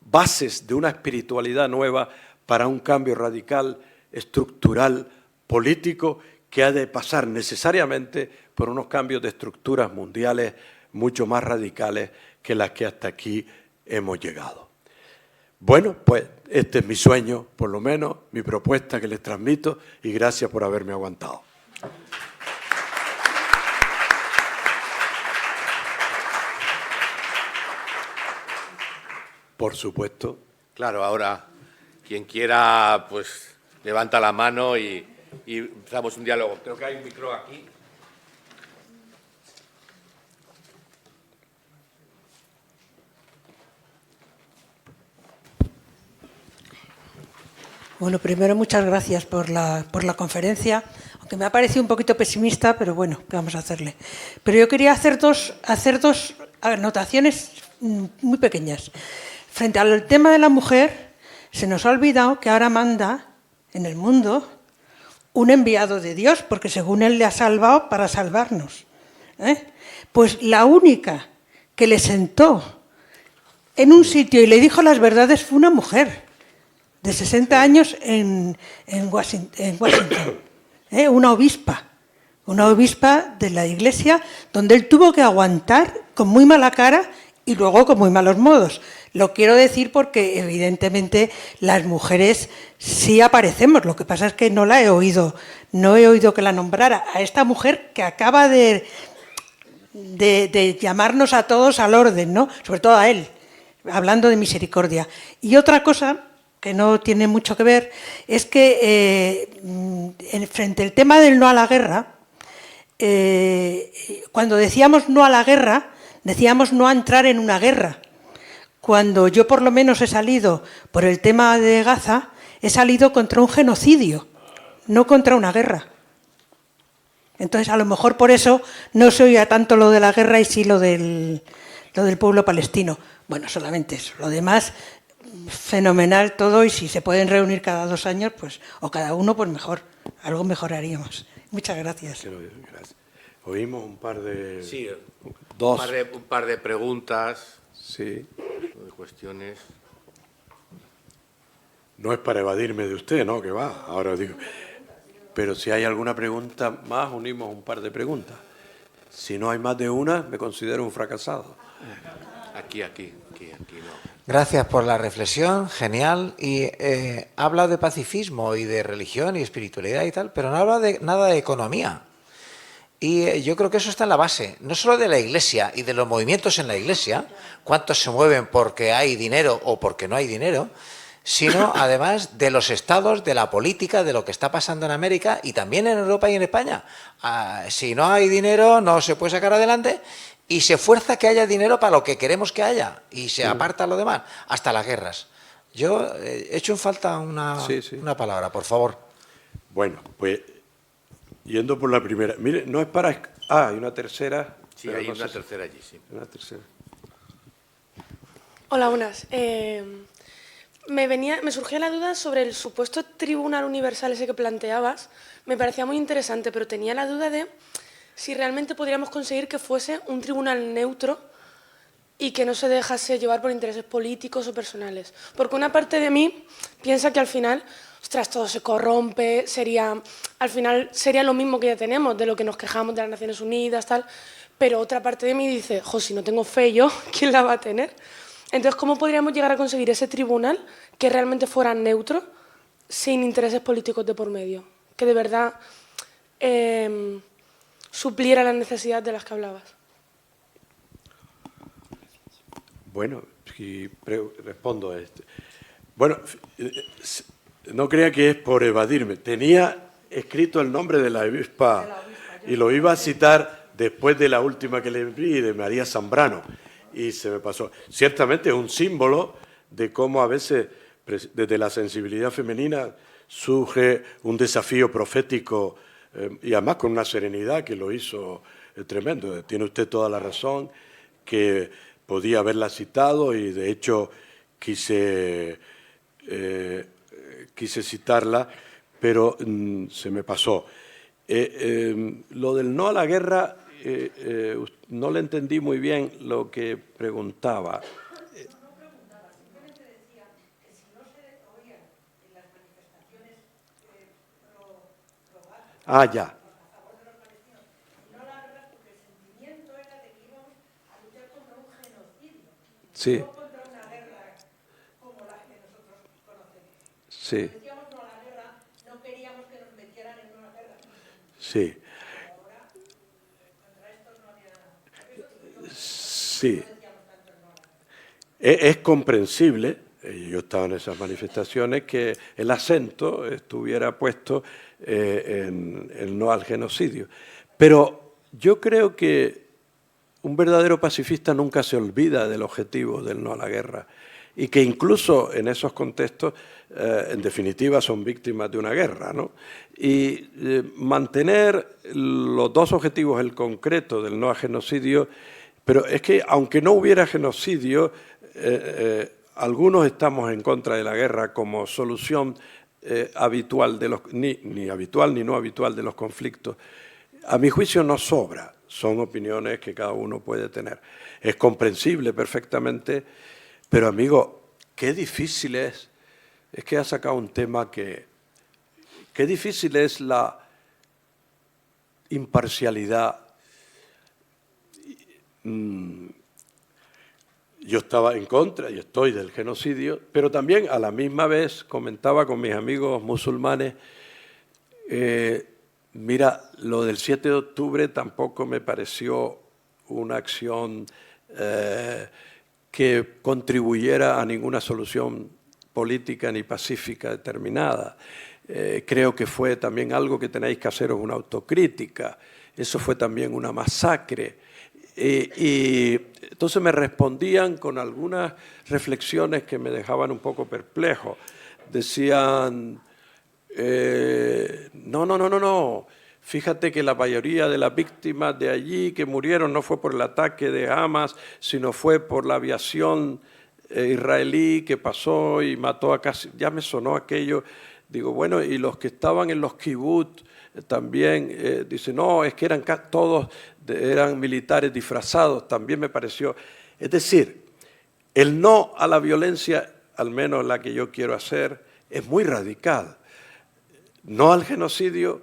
bases de una espiritualidad nueva para un cambio radical, estructural, político, que ha de pasar necesariamente por unos cambios de estructuras mundiales mucho más radicales que las que hasta aquí hemos llegado? Bueno, pues este es mi sueño, por lo menos, mi propuesta que les transmito, y gracias por haberme aguantado. Por supuesto. Claro, ahora quien quiera, pues levanta la mano y empezamos un diálogo. Creo que hay un micro aquí. Bueno, primero muchas gracias por la conferencia, aunque me ha parecido un poquito pesimista, pero bueno, ¿qué vamos a hacerle? Pero yo quería hacer dos anotaciones muy pequeñas. Frente al tema de la mujer, se nos ha olvidado que ahora manda en el mundo un enviado de Dios, porque según él le ha salvado para salvarnos. Pues la única que le sentó en un sitio y le dijo las verdades fue una mujer de 60 años en Washington, una obispa de la iglesia, donde él tuvo que aguantar con muy mala cara y luego con muy malos modos. Lo quiero decir porque evidentemente las mujeres sí aparecemos, lo que pasa es que no he oído que la nombrara, a esta mujer que acaba de llamarnos a todos al orden, ¿no? Sobre todo a él, hablando de misericordia. Y otra cosa que no tiene mucho que ver, es que frente al tema del no a la guerra, cuando decíamos no a la guerra, decíamos no a entrar en una guerra. cuando yo por lo menos he salido por el tema de Gaza, he salido contra un genocidio, no contra una guerra. Entonces, a lo mejor por eso no se oía tanto lo de la guerra y sí lo del pueblo palestino. Bueno, solamente eso. Lo demás, fenomenal todo, y si se pueden reunir cada 2 años, pues, o cada uno, pues mejor. Algo mejoraríamos. Muchas gracias. Gracias. Oímos un par de... Sí, dos. un par de preguntas, Sí. de cuestiones. No es para evadirme de usted, ¿no? Que va, ahora digo. Pero si hay alguna pregunta más, unimos un par de preguntas. Si no hay más de una, me considero un fracasado. Aquí no. Gracias por la reflexión, genial. Y habla de pacifismo y de religión y espiritualidad y tal, pero no habla de nada de economía. Y yo creo que eso está en la base, no solo de la Iglesia y de los movimientos en la Iglesia, cuántos se mueven porque hay dinero o porque no hay dinero, sino además de los estados, de la política, de lo que está pasando en América y también en Europa y en España. Si no hay dinero, no se puede sacar adelante y se fuerza que haya dinero para lo que queremos que haya y se aparta lo demás, hasta las guerras. Yo he hecho en falta una palabra, por favor. Bueno, pues yendo por la primera. Mire, no es para... hay una tercera. Sí, hay una tercera allí, sí. Una tercera. Hola, buenas. Me surgía la duda sobre el supuesto tribunal universal ese que planteabas. Me parecía muy interesante, pero tenía la duda de si realmente podríamos conseguir que fuese un tribunal neutro y que no se dejase llevar por intereses políticos o personales. Porque una parte de mí piensa que al final, ostras, todo se corrompe, al final sería lo mismo que ya tenemos, de lo que nos quejamos de las Naciones Unidas, tal. Pero otra parte de mí dice, si no tengo fe yo, ¿quién la va a tener? Entonces, ¿cómo podríamos llegar a conseguir ese tribunal que realmente fuera neutro, sin intereses políticos de por medio? Que de verdad supliera las necesidades de las que hablabas. Bueno, si respondo a esto. Bueno, no crea que es por evadirme. Tenía escrito el nombre de la obispa y lo iba a citar después de la última que le vi, de María Zambrano. Y se me pasó. Ciertamente es un símbolo de cómo a veces desde la sensibilidad femenina surge un desafío profético y además con una serenidad que lo hizo tremendo. Tiene usted toda la razón, que podía haberla citado y de hecho quise citarla, pero se me pasó. Lo del no a la guerra... no le entendí muy bien lo que preguntaba. No preguntaba, simplemente decía que si no se oían en las manifestaciones pro-Gaza, Ya. a favor de los palestinos, y no la guerra, porque el sentimiento era de que íbamos a luchar contra un genocidio, Sí. no contra una guerra como la que nosotros conocemos. Sí. Cuando decíamos no a la guerra, no queríamos que nos metieran en una guerra. Sí. Sí. Es comprensible, yo estaba en esas manifestaciones, que el acento estuviera puesto en el no al genocidio. Pero yo creo que un verdadero pacifista nunca se olvida del objetivo del no a la guerra y que incluso en esos contextos, en definitiva, son víctimas de una guerra, ¿no? Y mantener los dos objetivos, el concreto del no al genocidio. Pero es que, aunque no hubiera genocidio, algunos estamos en contra de la guerra como solución habitual, ni habitual ni no habitual de los conflictos. A mi juicio no sobra, son opiniones que cada uno puede tener. Es comprensible perfectamente, pero amigo, qué difícil es que ha sacado un tema qué difícil es la imparcialidad. Yo estaba en contra y estoy del genocidio, pero también a la misma vez comentaba con mis amigos musulmanes, mira, lo del 7 de octubre tampoco me pareció una acción que contribuyera a ninguna solución política ni pacífica determinada. Creo que fue también algo que tenéis que haceros una autocrítica. Eso fue también una masacre. Y entonces me respondían con algunas reflexiones que me dejaban un poco perplejo. Decían, no. Fíjate que la mayoría de las víctimas de allí que murieron no fue por el ataque de Hamas, sino fue por la aviación israelí que pasó y mató a casi... Ya me sonó aquello. Digo, bueno, y los que estaban en los kibbutz también, dice, no, es que eran todos, eran militares disfrazados, también me pareció. Es decir, el no a la violencia, al menos la que yo quiero hacer, es muy radical. No al genocidio,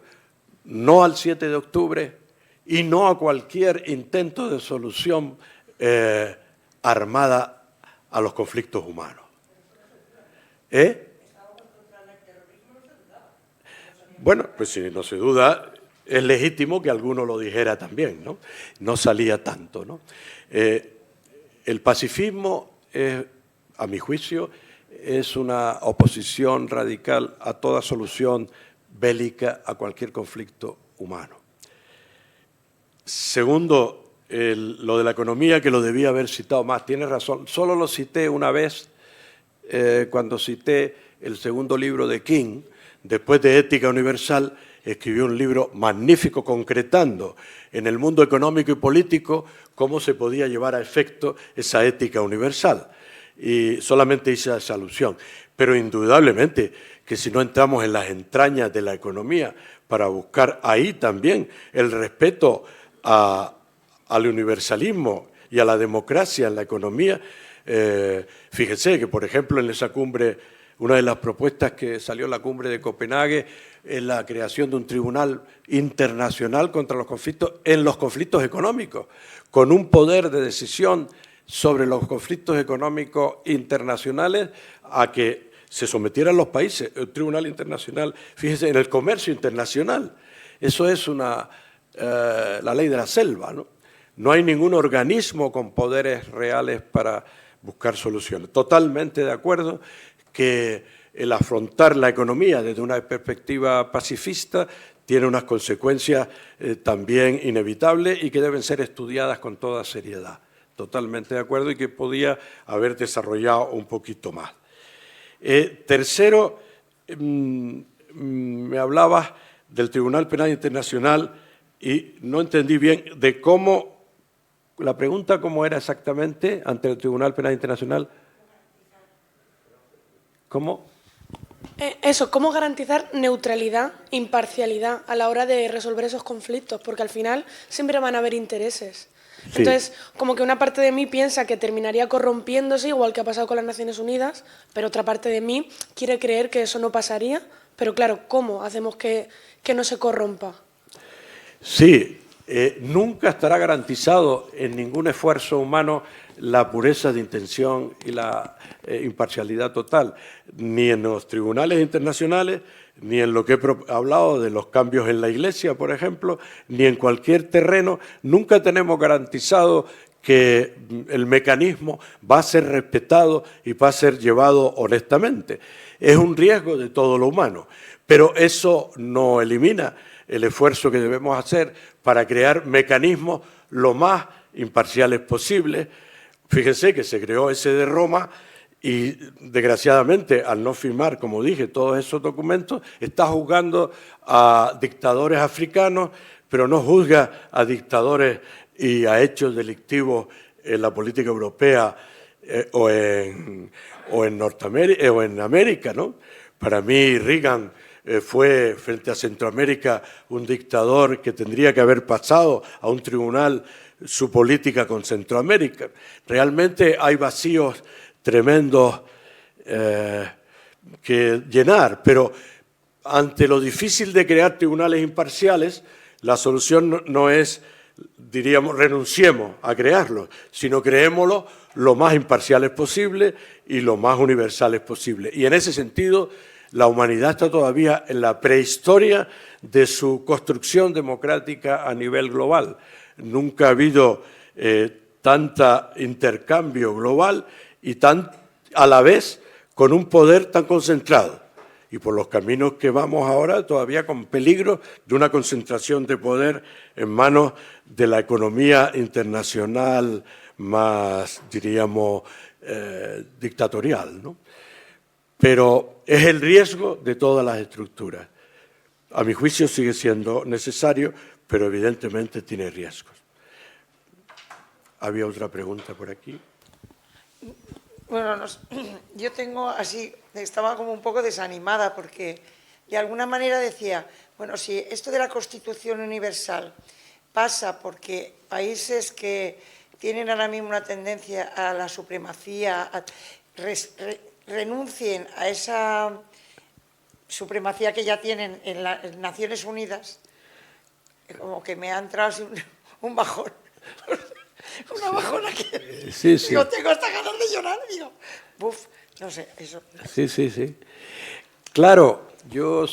no al 7 de octubre y no a cualquier intento de solución armada a los conflictos humanos. Bueno, pues si no se duda, es legítimo que alguno lo dijera también, ¿no? No salía tanto, ¿no? El pacifismo, a mi juicio, es una oposición radical a toda solución bélica a cualquier conflicto humano. Segundo, lo de la economía, que lo debía haber citado más, tiene razón, solo lo cité una vez cuando cité el segundo libro de King. Después de Ética Universal, escribió un libro magnífico concretando en el mundo económico y político cómo se podía llevar a efecto esa ética universal. Y solamente hice esa alusión. Pero indudablemente que si no entramos en las entrañas de la economía para buscar ahí también el respeto al universalismo y a la democracia en la economía, fíjense que, por ejemplo, en esa cumbre, una de las propuestas que salió en la cumbre de Copenhague es la creación de un tribunal internacional contra los conflictos, en los conflictos económicos, con un poder de decisión sobre los conflictos económicos internacionales a que se sometieran los países. El tribunal internacional, fíjense, en el comercio internacional. Eso es la ley de la selva, ¿no? No hay ningún organismo con poderes reales para buscar soluciones. Totalmente de acuerdo que el afrontar la economía desde una perspectiva pacifista tiene unas consecuencias también inevitables y que deben ser estudiadas con toda seriedad. Totalmente de acuerdo y que podía haber desarrollado un poquito más. Tercero, me hablabas del Tribunal Penal Internacional y no entendí bien de cómo, la pregunta cómo era exactamente ante el Tribunal Penal Internacional. ¿Cómo? Eso, ¿cómo garantizar neutralidad, imparcialidad a la hora de resolver esos conflictos? Porque al final siempre van a haber intereses. Sí. Entonces, como que una parte de mí piensa que terminaría corrompiéndose, igual que ha pasado con las Naciones Unidas, pero otra parte de mí quiere creer que eso no pasaría. Pero claro, ¿cómo hacemos que no se corrompa? Sí, nunca estará garantizado en ningún esfuerzo humano la pureza de intención y la imparcialidad total, ni en los tribunales internacionales, ni en lo que he hablado de los cambios en la Iglesia, por ejemplo, ni en cualquier terreno. Nunca tenemos garantizado que el mecanismo va a ser respetado y va a ser llevado honestamente. Es un riesgo de todo lo humano, pero eso no elimina el esfuerzo que debemos hacer para crear mecanismos lo más imparciales posibles. Fíjense que se creó ese de Roma y, desgraciadamente, al no firmar, como dije, todos esos documentos, está juzgando a dictadores africanos, pero no juzga a dictadores y a hechos delictivos en la política europea o en Norteamérica o en América, ¿no? Para mí, Reagan fue, frente a Centroamérica, un dictador que tendría que haber pasado a un tribunal su política con Centroamérica. Realmente hay vacíos tremendos que llenar, pero ante lo difícil de crear tribunales imparciales, la solución no es, diríamos, renunciemos a crearlos, sino creémoslos lo más imparciales posible y lo más universales posible. Y en ese sentido, la humanidad está todavía en la prehistoria de su construcción democrática a nivel global. Nunca ha habido tanta intercambio global y a la vez con un poder tan concentrado. y por los caminos que vamos ahora, todavía con peligro de una concentración de poder en manos de la economía internacional más, diríamos, dictatorial, ¿no? Pero es el riesgo de todas las estructuras. A mi juicio sigue siendo necesario, pero evidentemente tiene riesgos. Había otra pregunta por aquí. Bueno, yo tengo así, estaba como un poco desanimada porque de alguna manera decía, bueno, si esto de la Constitución Universal pasa porque países que tienen ahora mismo una tendencia a la supremacía, renuncien a esa supremacía que ya tienen en las Naciones Unidas, como que me ha entrado así un bajón. Una bajona que Sí, sí. digo, tengo hasta ganas de llorar, digo, buf, no sé, eso. Sí, sí, sí. Claro, yo...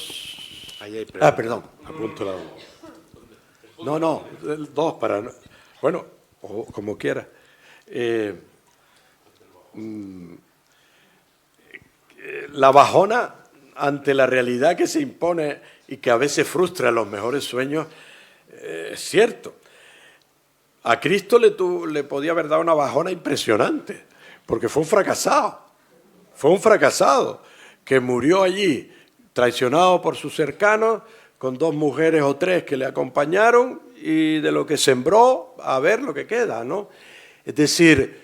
Ahí hay preguntas. perdón, apunto la... No, dos para... Bueno, o como quiera. La bajona ante la realidad que se impone y que a veces frustra los mejores sueños, es cierto. A Cristo le podía haber dado una bajona impresionante, porque fue un fracasado que murió allí, traicionado por sus cercanos, con 2 mujeres o 3 que le acompañaron, y de lo que sembró, a ver lo que queda, ¿no? Es decir,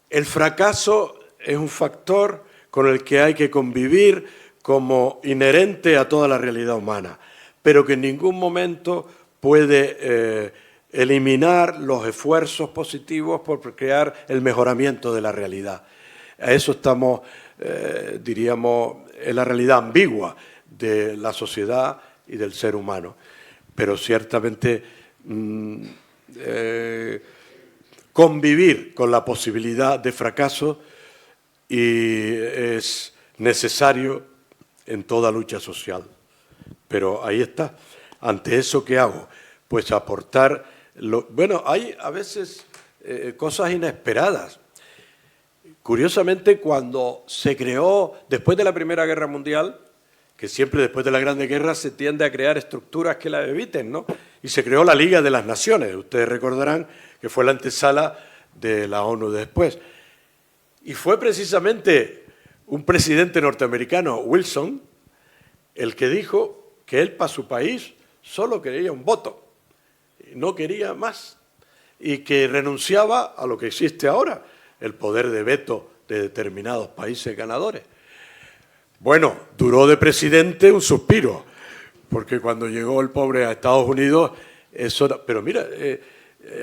el fracaso es un factor con el que hay que convivir como inherente a toda la realidad humana, pero que en ningún momento puede eliminar los esfuerzos positivos por crear el mejoramiento de la realidad. A eso estamos, diríamos, en la realidad ambigua de la sociedad y del ser humano. Pero ciertamente convivir con la posibilidad de fracaso y es necesario en toda lucha social. Pero ahí está. Ante eso, ¿qué hago? Pues aportar... Bueno, hay a veces cosas inesperadas. Curiosamente, cuando se creó, después de la Primera Guerra Mundial, que siempre después de la Grande Guerra se tiende a crear estructuras que la eviten, ¿no? Y se creó la Liga de las Naciones. Ustedes recordarán que fue la antesala de la ONU después. Y fue precisamente un presidente norteamericano, Wilson, el que dijo que él para su país solo quería un voto, no quería más, y que renunciaba a lo que existe ahora, el poder de veto de determinados países ganadores. Bueno, duró de presidente un suspiro, porque cuando llegó el pobre a Estados Unidos, eso... Pero mira,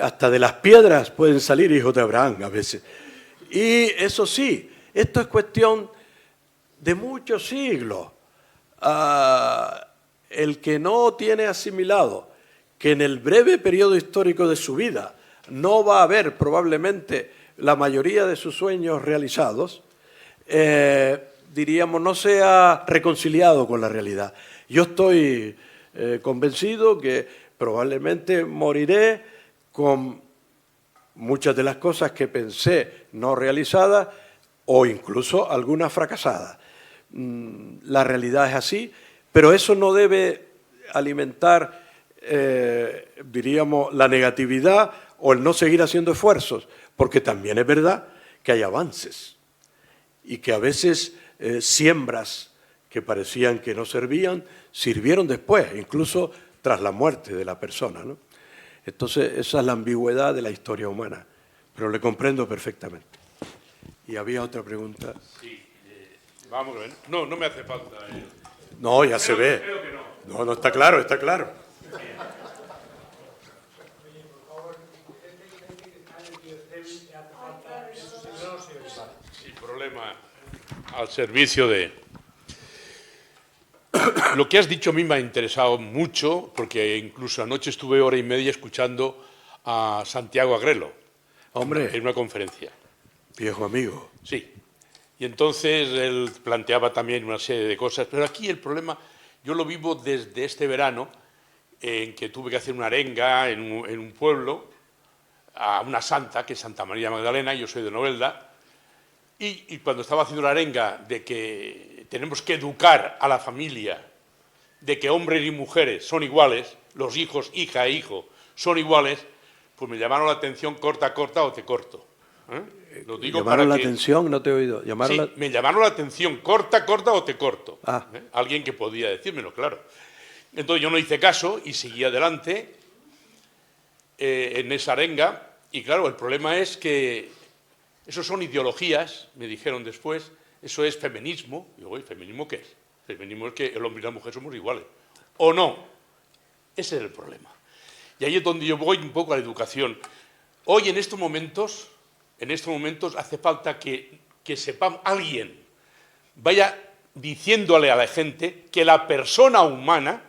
hasta de las piedras pueden salir hijos de Abraham a veces. Y eso sí, esto es cuestión de muchos siglos. El que no tiene asimilado que en el breve periodo histórico de su vida no va a haber probablemente la mayoría de sus sueños realizados, diríamos, no se ha reconciliado con la realidad. Yo estoy convencido que probablemente moriré con muchas de las cosas que pensé no realizadas o incluso algunas fracasadas. La realidad es así, pero eso no debe alimentar, diríamos, la negatividad o el no seguir haciendo esfuerzos, porque también es verdad que hay avances y que a veces siembras que parecían que no servían, sirvieron después, incluso tras la muerte de la persona, ¿no? Entonces, esa es la ambigüedad de la historia humana, pero le comprendo perfectamente. Y había otra pregunta. Sí, vamos a ver. No, no me hace falta. No, ya se ve. Creo que no. No, no, está claro, está claro. Sin problema, al servicio de... Lo que has dicho a mí me ha interesado mucho, porque incluso anoche estuve 1h30 escuchando a Santiago Agrelo. Hombre. En una conferencia. Viejo amigo. Sí. Y entonces él planteaba también una serie de cosas, pero aquí el problema, yo lo vivo desde este verano, en que tuve que hacer una arenga en un pueblo, a una santa, que es Santa María Magdalena, yo soy de Novelda, Y cuando estaba haciendo la arenga de que tenemos que educar a la familia, de que hombres y mujeres son iguales, los hijos, hija e hijo, son iguales, pues me llamaron la atención, corta, corta o te corto. Lo digo ¿Llamaron para la que... atención? No te he oído. Sí, me llamaron la atención, corta, corta o te corto. Ah. Alguien que podía decírmelo, claro. Entonces yo no hice caso y seguí adelante en esa arenga. Y claro, el problema es que eso son ideologías, me dijeron después, eso es feminismo. Y digo, ¿y feminismo qué es? Feminismo es que el hombre y la mujer somos iguales. ¿O no? Ese es el problema. Y ahí es donde yo voy un poco a la educación. Hoy, en estos momentos hace falta que sepamos, alguien vaya diciéndole a la gente que la persona humana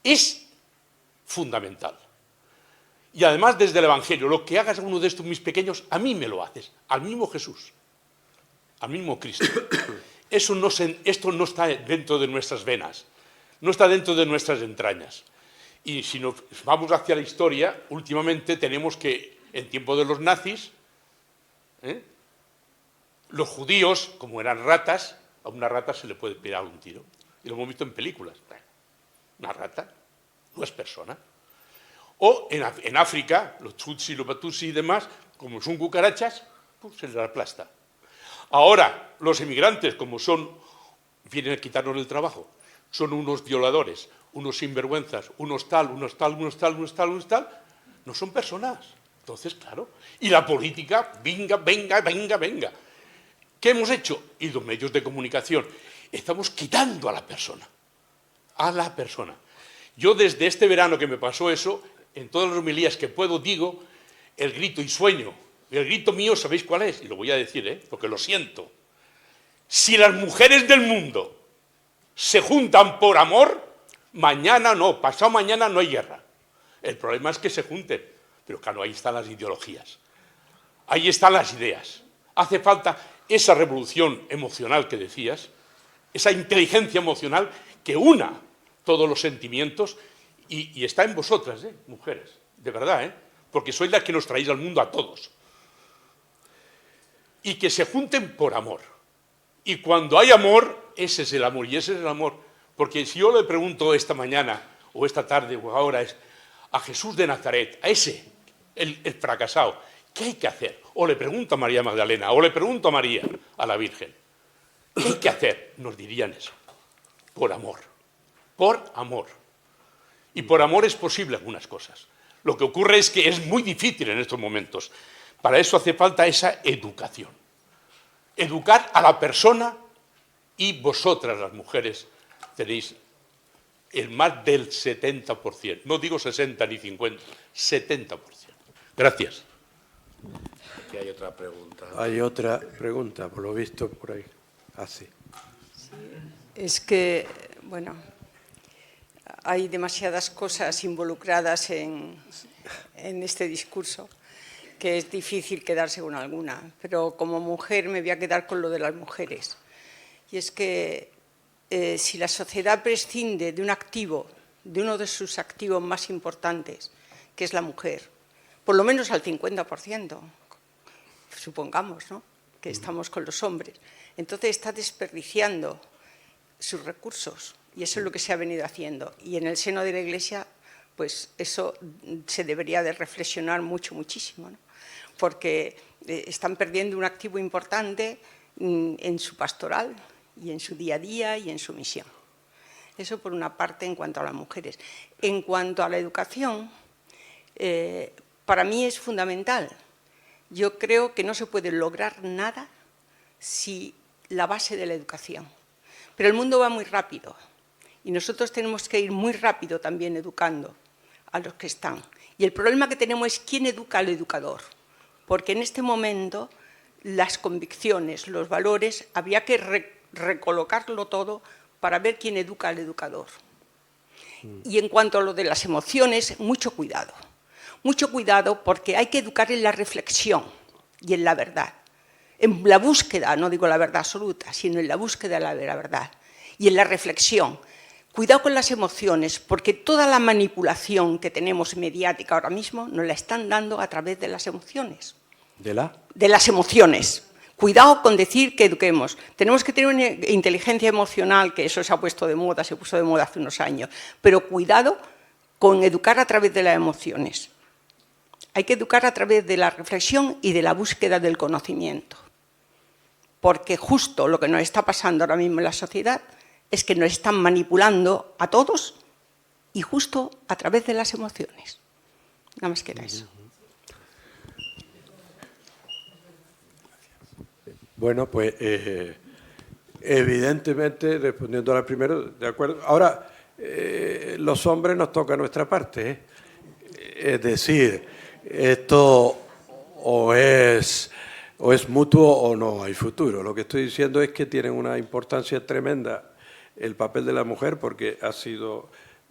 es fundamental. Y además, desde el Evangelio, lo que hagas a uno de estos mis pequeños, a mí me lo haces, al mismo Jesús, al mismo Cristo. Esto no está dentro de nuestras venas, no está dentro de nuestras entrañas. Y si nos vamos hacia la historia, últimamente tenemos que, en tiempo de los nazis, los judíos, como eran ratas, a una rata se le puede pegar un tiro. Y lo hemos visto en películas. Una rata no es persona. O en África, los tutsi, los batusi y demás, como son cucarachas, pues se les aplasta. Ahora, los emigrantes, como vienen a quitarnos el trabajo, son unos violadores, unos sinvergüenzas, unos tal, no son personas. Entonces, claro, y la política, venga. ¿Qué hemos hecho? Y los medios de comunicación, estamos quitando a la persona. Yo desde este verano que me pasó eso, en todas las homilías que puedo digo, el grito y sueño. El grito mío, ¿sabéis cuál es? Y lo voy a decir, porque lo siento. Si las mujeres del mundo se juntan por amor, mañana no, pasado mañana no hay guerra. El problema es que se junten, pero claro, ahí están las ideologías, ahí están las ideas. Hace falta esa revolución emocional que decías, esa inteligencia emocional que una todos los sentimientos y está en vosotras, mujeres, de verdad, porque sois las que nos traéis al mundo a todos. Y que se junten por amor. Y cuando hay amor, ese es el amor, y ese es el amor. Porque si yo le pregunto esta mañana, o esta tarde, o ahora, a Jesús de Nazaret, a ese, el fracasado, ¿qué hay que hacer? O le pregunto a María Magdalena, o le pregunto a María, a la Virgen, ¿qué hay que hacer? Nos dirían eso, por amor. Por amor. Y por amor es posible algunas cosas. Lo que ocurre es que es muy difícil en estos momentos. Para eso hace falta esa educación. Educar a la persona, y vosotras, las mujeres, tenéis el más del 70%. No digo 60 ni 50, 70%. Gracias. Aquí hay otra pregunta. Hay otra pregunta, por lo visto, por ahí. Sí. Es que, bueno, hay demasiadas cosas involucradas en este discurso que es difícil quedarse con alguna, pero como mujer me voy a quedar con lo de las mujeres. Y es que si la sociedad prescinde de un activo, de uno de sus activos más importantes, que es la mujer, por lo menos al 50%, supongamos, ¿no?, que estamos con los hombres, entonces está desperdiciando sus recursos, y eso es lo que se ha venido haciendo. Y en el seno de la Iglesia, pues eso se debería de reflexionar muchísimo, ¿no?, porque están perdiendo un activo importante en su pastoral y en su día a día y en su misión. Eso por una parte en cuanto a las mujeres. En cuanto a la educación, para mí es fundamental. Yo creo que no se puede lograr nada si la base de la educación. Pero el mundo va muy rápido y nosotros tenemos que ir muy rápido también educando a los que están. Y el problema que tenemos es quién educa al educador. Porque en este momento las convicciones, los valores, había que recolocarlo todo para ver quién educa al educador. Y en cuanto a lo de las emociones, mucho cuidado. Mucho cuidado porque hay que educar en la reflexión y en la verdad. En la búsqueda, no digo la verdad absoluta, sino en la búsqueda de la verdad. Y en la reflexión. Cuidado con las emociones, porque toda la manipulación que tenemos mediática ahora mismo nos la están dando a través de las emociones. ¿De la? De las emociones. Cuidado con decir que eduquemos. Tenemos que tener una inteligencia emocional, que eso se ha puesto de moda, se puso de moda hace unos años, pero cuidado con educar a través de las emociones. Hay que educar a través de la reflexión y de la búsqueda del conocimiento. Porque justo lo que nos está pasando ahora mismo en la sociedad es que nos están manipulando a todos y justo a través de las emociones. Nada más que era eso. Bueno, pues evidentemente, respondiendo a la primera, de acuerdo. Ahora, los hombres nos toca nuestra parte, ¿eh? Es decir, esto o es mutuo o no hay futuro. Lo que estoy diciendo es que tienen una importancia tremenda el papel de la mujer porque ha sido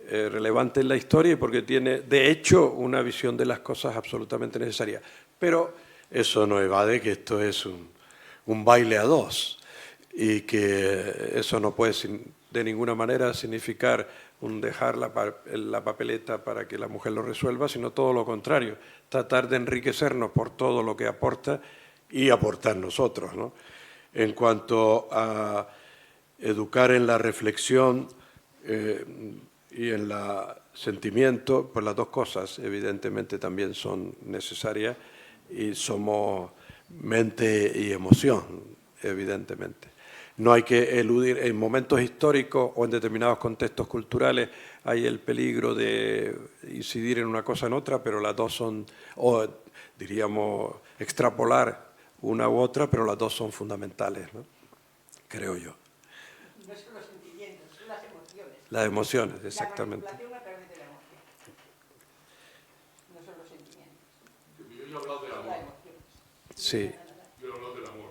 relevante en la historia y porque tiene, de hecho, una visión de las cosas absolutamente necesaria. Pero eso no evade que esto es un baile a dos y que eso no puede de ninguna manera significar dejar la papeleta para que la mujer lo resuelva, sino todo lo contrario, tratar de enriquecernos por todo lo que aporta y aportar nosotros, ¿no? En cuanto a educar en la reflexión y en el sentimiento, pues las dos cosas evidentemente también son necesarias y somos mente y emoción, evidentemente. No hay que eludir, en momentos históricos o en determinados contextos culturales hay el peligro de incidir en una cosa en otra, pero las dos son, o diríamos, extrapolar una u otra, pero las dos son fundamentales, ¿no? Creo yo. No son los sentimientos, son las emociones. Las emociones, exactamente. La manipulación a través de la emoción. No son los sentimientos. Yo he hablado del amor. Sí. Yo he hablado del amor.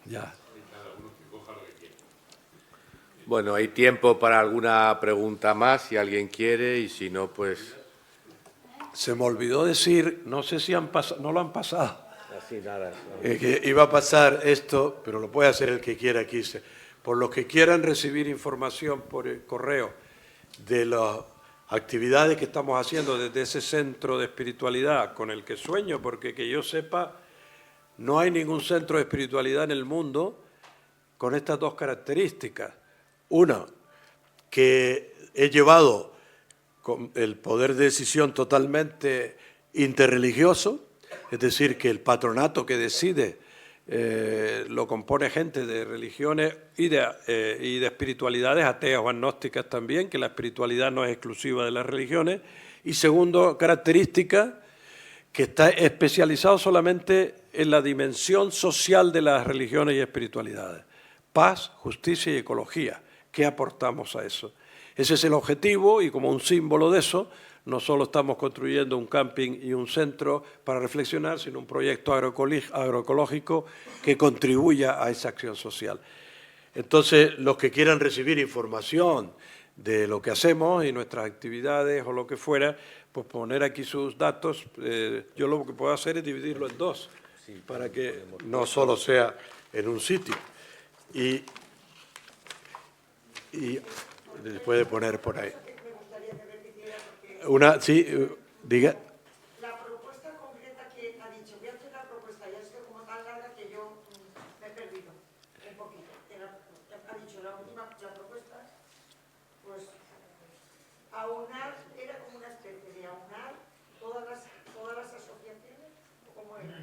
Ya. Bueno, hay tiempo para alguna pregunta más, si alguien quiere, y si no, pues... Se me olvidó decir, no sé si no lo han pasado. Así nada. Que iba a pasar esto, pero lo puede hacer el que quiera aquí. Por los que quieran recibir información por el correo de las actividades que estamos haciendo desde ese centro de espiritualidad con el que sueño, porque que yo sepa, no hay ningún centro de espiritualidad en el mundo con estas dos características. Una, que he llevado con el poder de decisión totalmente interreligioso, es decir, que el patronato que decide lo compone gente de religiones y de espiritualidades ateas o agnósticas también, que la espiritualidad no es exclusiva de las religiones. Y segundo, característica, que está especializado solamente en la dimensión social de las religiones y espiritualidades. Paz, justicia y ecología. ¿Qué aportamos a eso? Ese es el objetivo y como un símbolo de eso, no solo estamos construyendo un camping y un centro para reflexionar, sino un proyecto agroecológico que contribuya a esa acción social. Entonces, los que quieran recibir información de lo que hacemos y nuestras actividades o lo que fuera, pues poner aquí sus datos. Yo lo que puedo hacer es dividirlo en dos, para que no solo sea en un sitio. Y puede poner por ahí. Diga. La propuesta concreta que ha dicho, voy a hacer la propuesta, ya es que como tan larga que yo me he perdido un poquito. Ha dicho la propuesta, pues aunar, era como una especie de aunar todas las asociaciones, ¿o cómo era?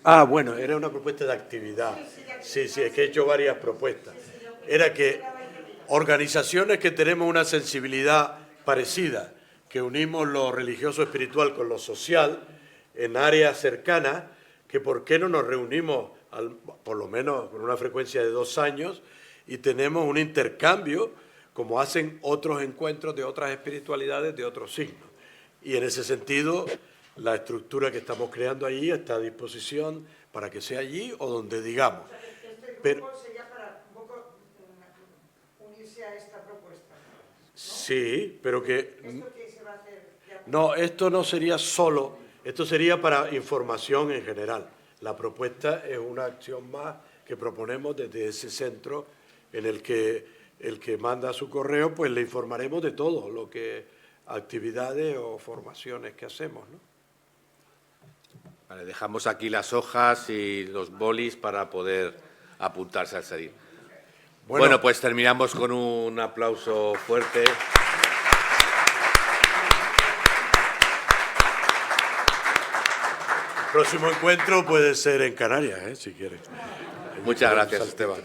Ah, bueno, era una propuesta de actividad. Sí, es que he hecho varias propuestas. Era que organizaciones que tenemos una sensibilidad parecida, que unimos lo religioso espiritual con lo social en áreas cercanas, que por qué no nos reunimos por lo menos con una frecuencia de 2 años y tenemos un intercambio como hacen otros encuentros de otras espiritualidades de otros signos. Y en ese sentido, la estructura que estamos creando allí está a disposición para que sea allí o donde digamos. Este grupo sería para un poco unirse a esta propuesta, ¿no? Sí, pero que... ¿Esto qué se va a hacer? No, esto no sería solo, esto sería para información en general. La propuesta es una acción más que proponemos desde ese centro en el que manda su correo, pues le informaremos de todo, lo que actividades o formaciones que hacemos, ¿no? Vale, dejamos aquí las hojas y los bolis para poder apuntarse al salir. Bueno, pues terminamos con un aplauso fuerte. El próximo encuentro puede ser en Canarias, si quieres. Muchas gracias, Esteban.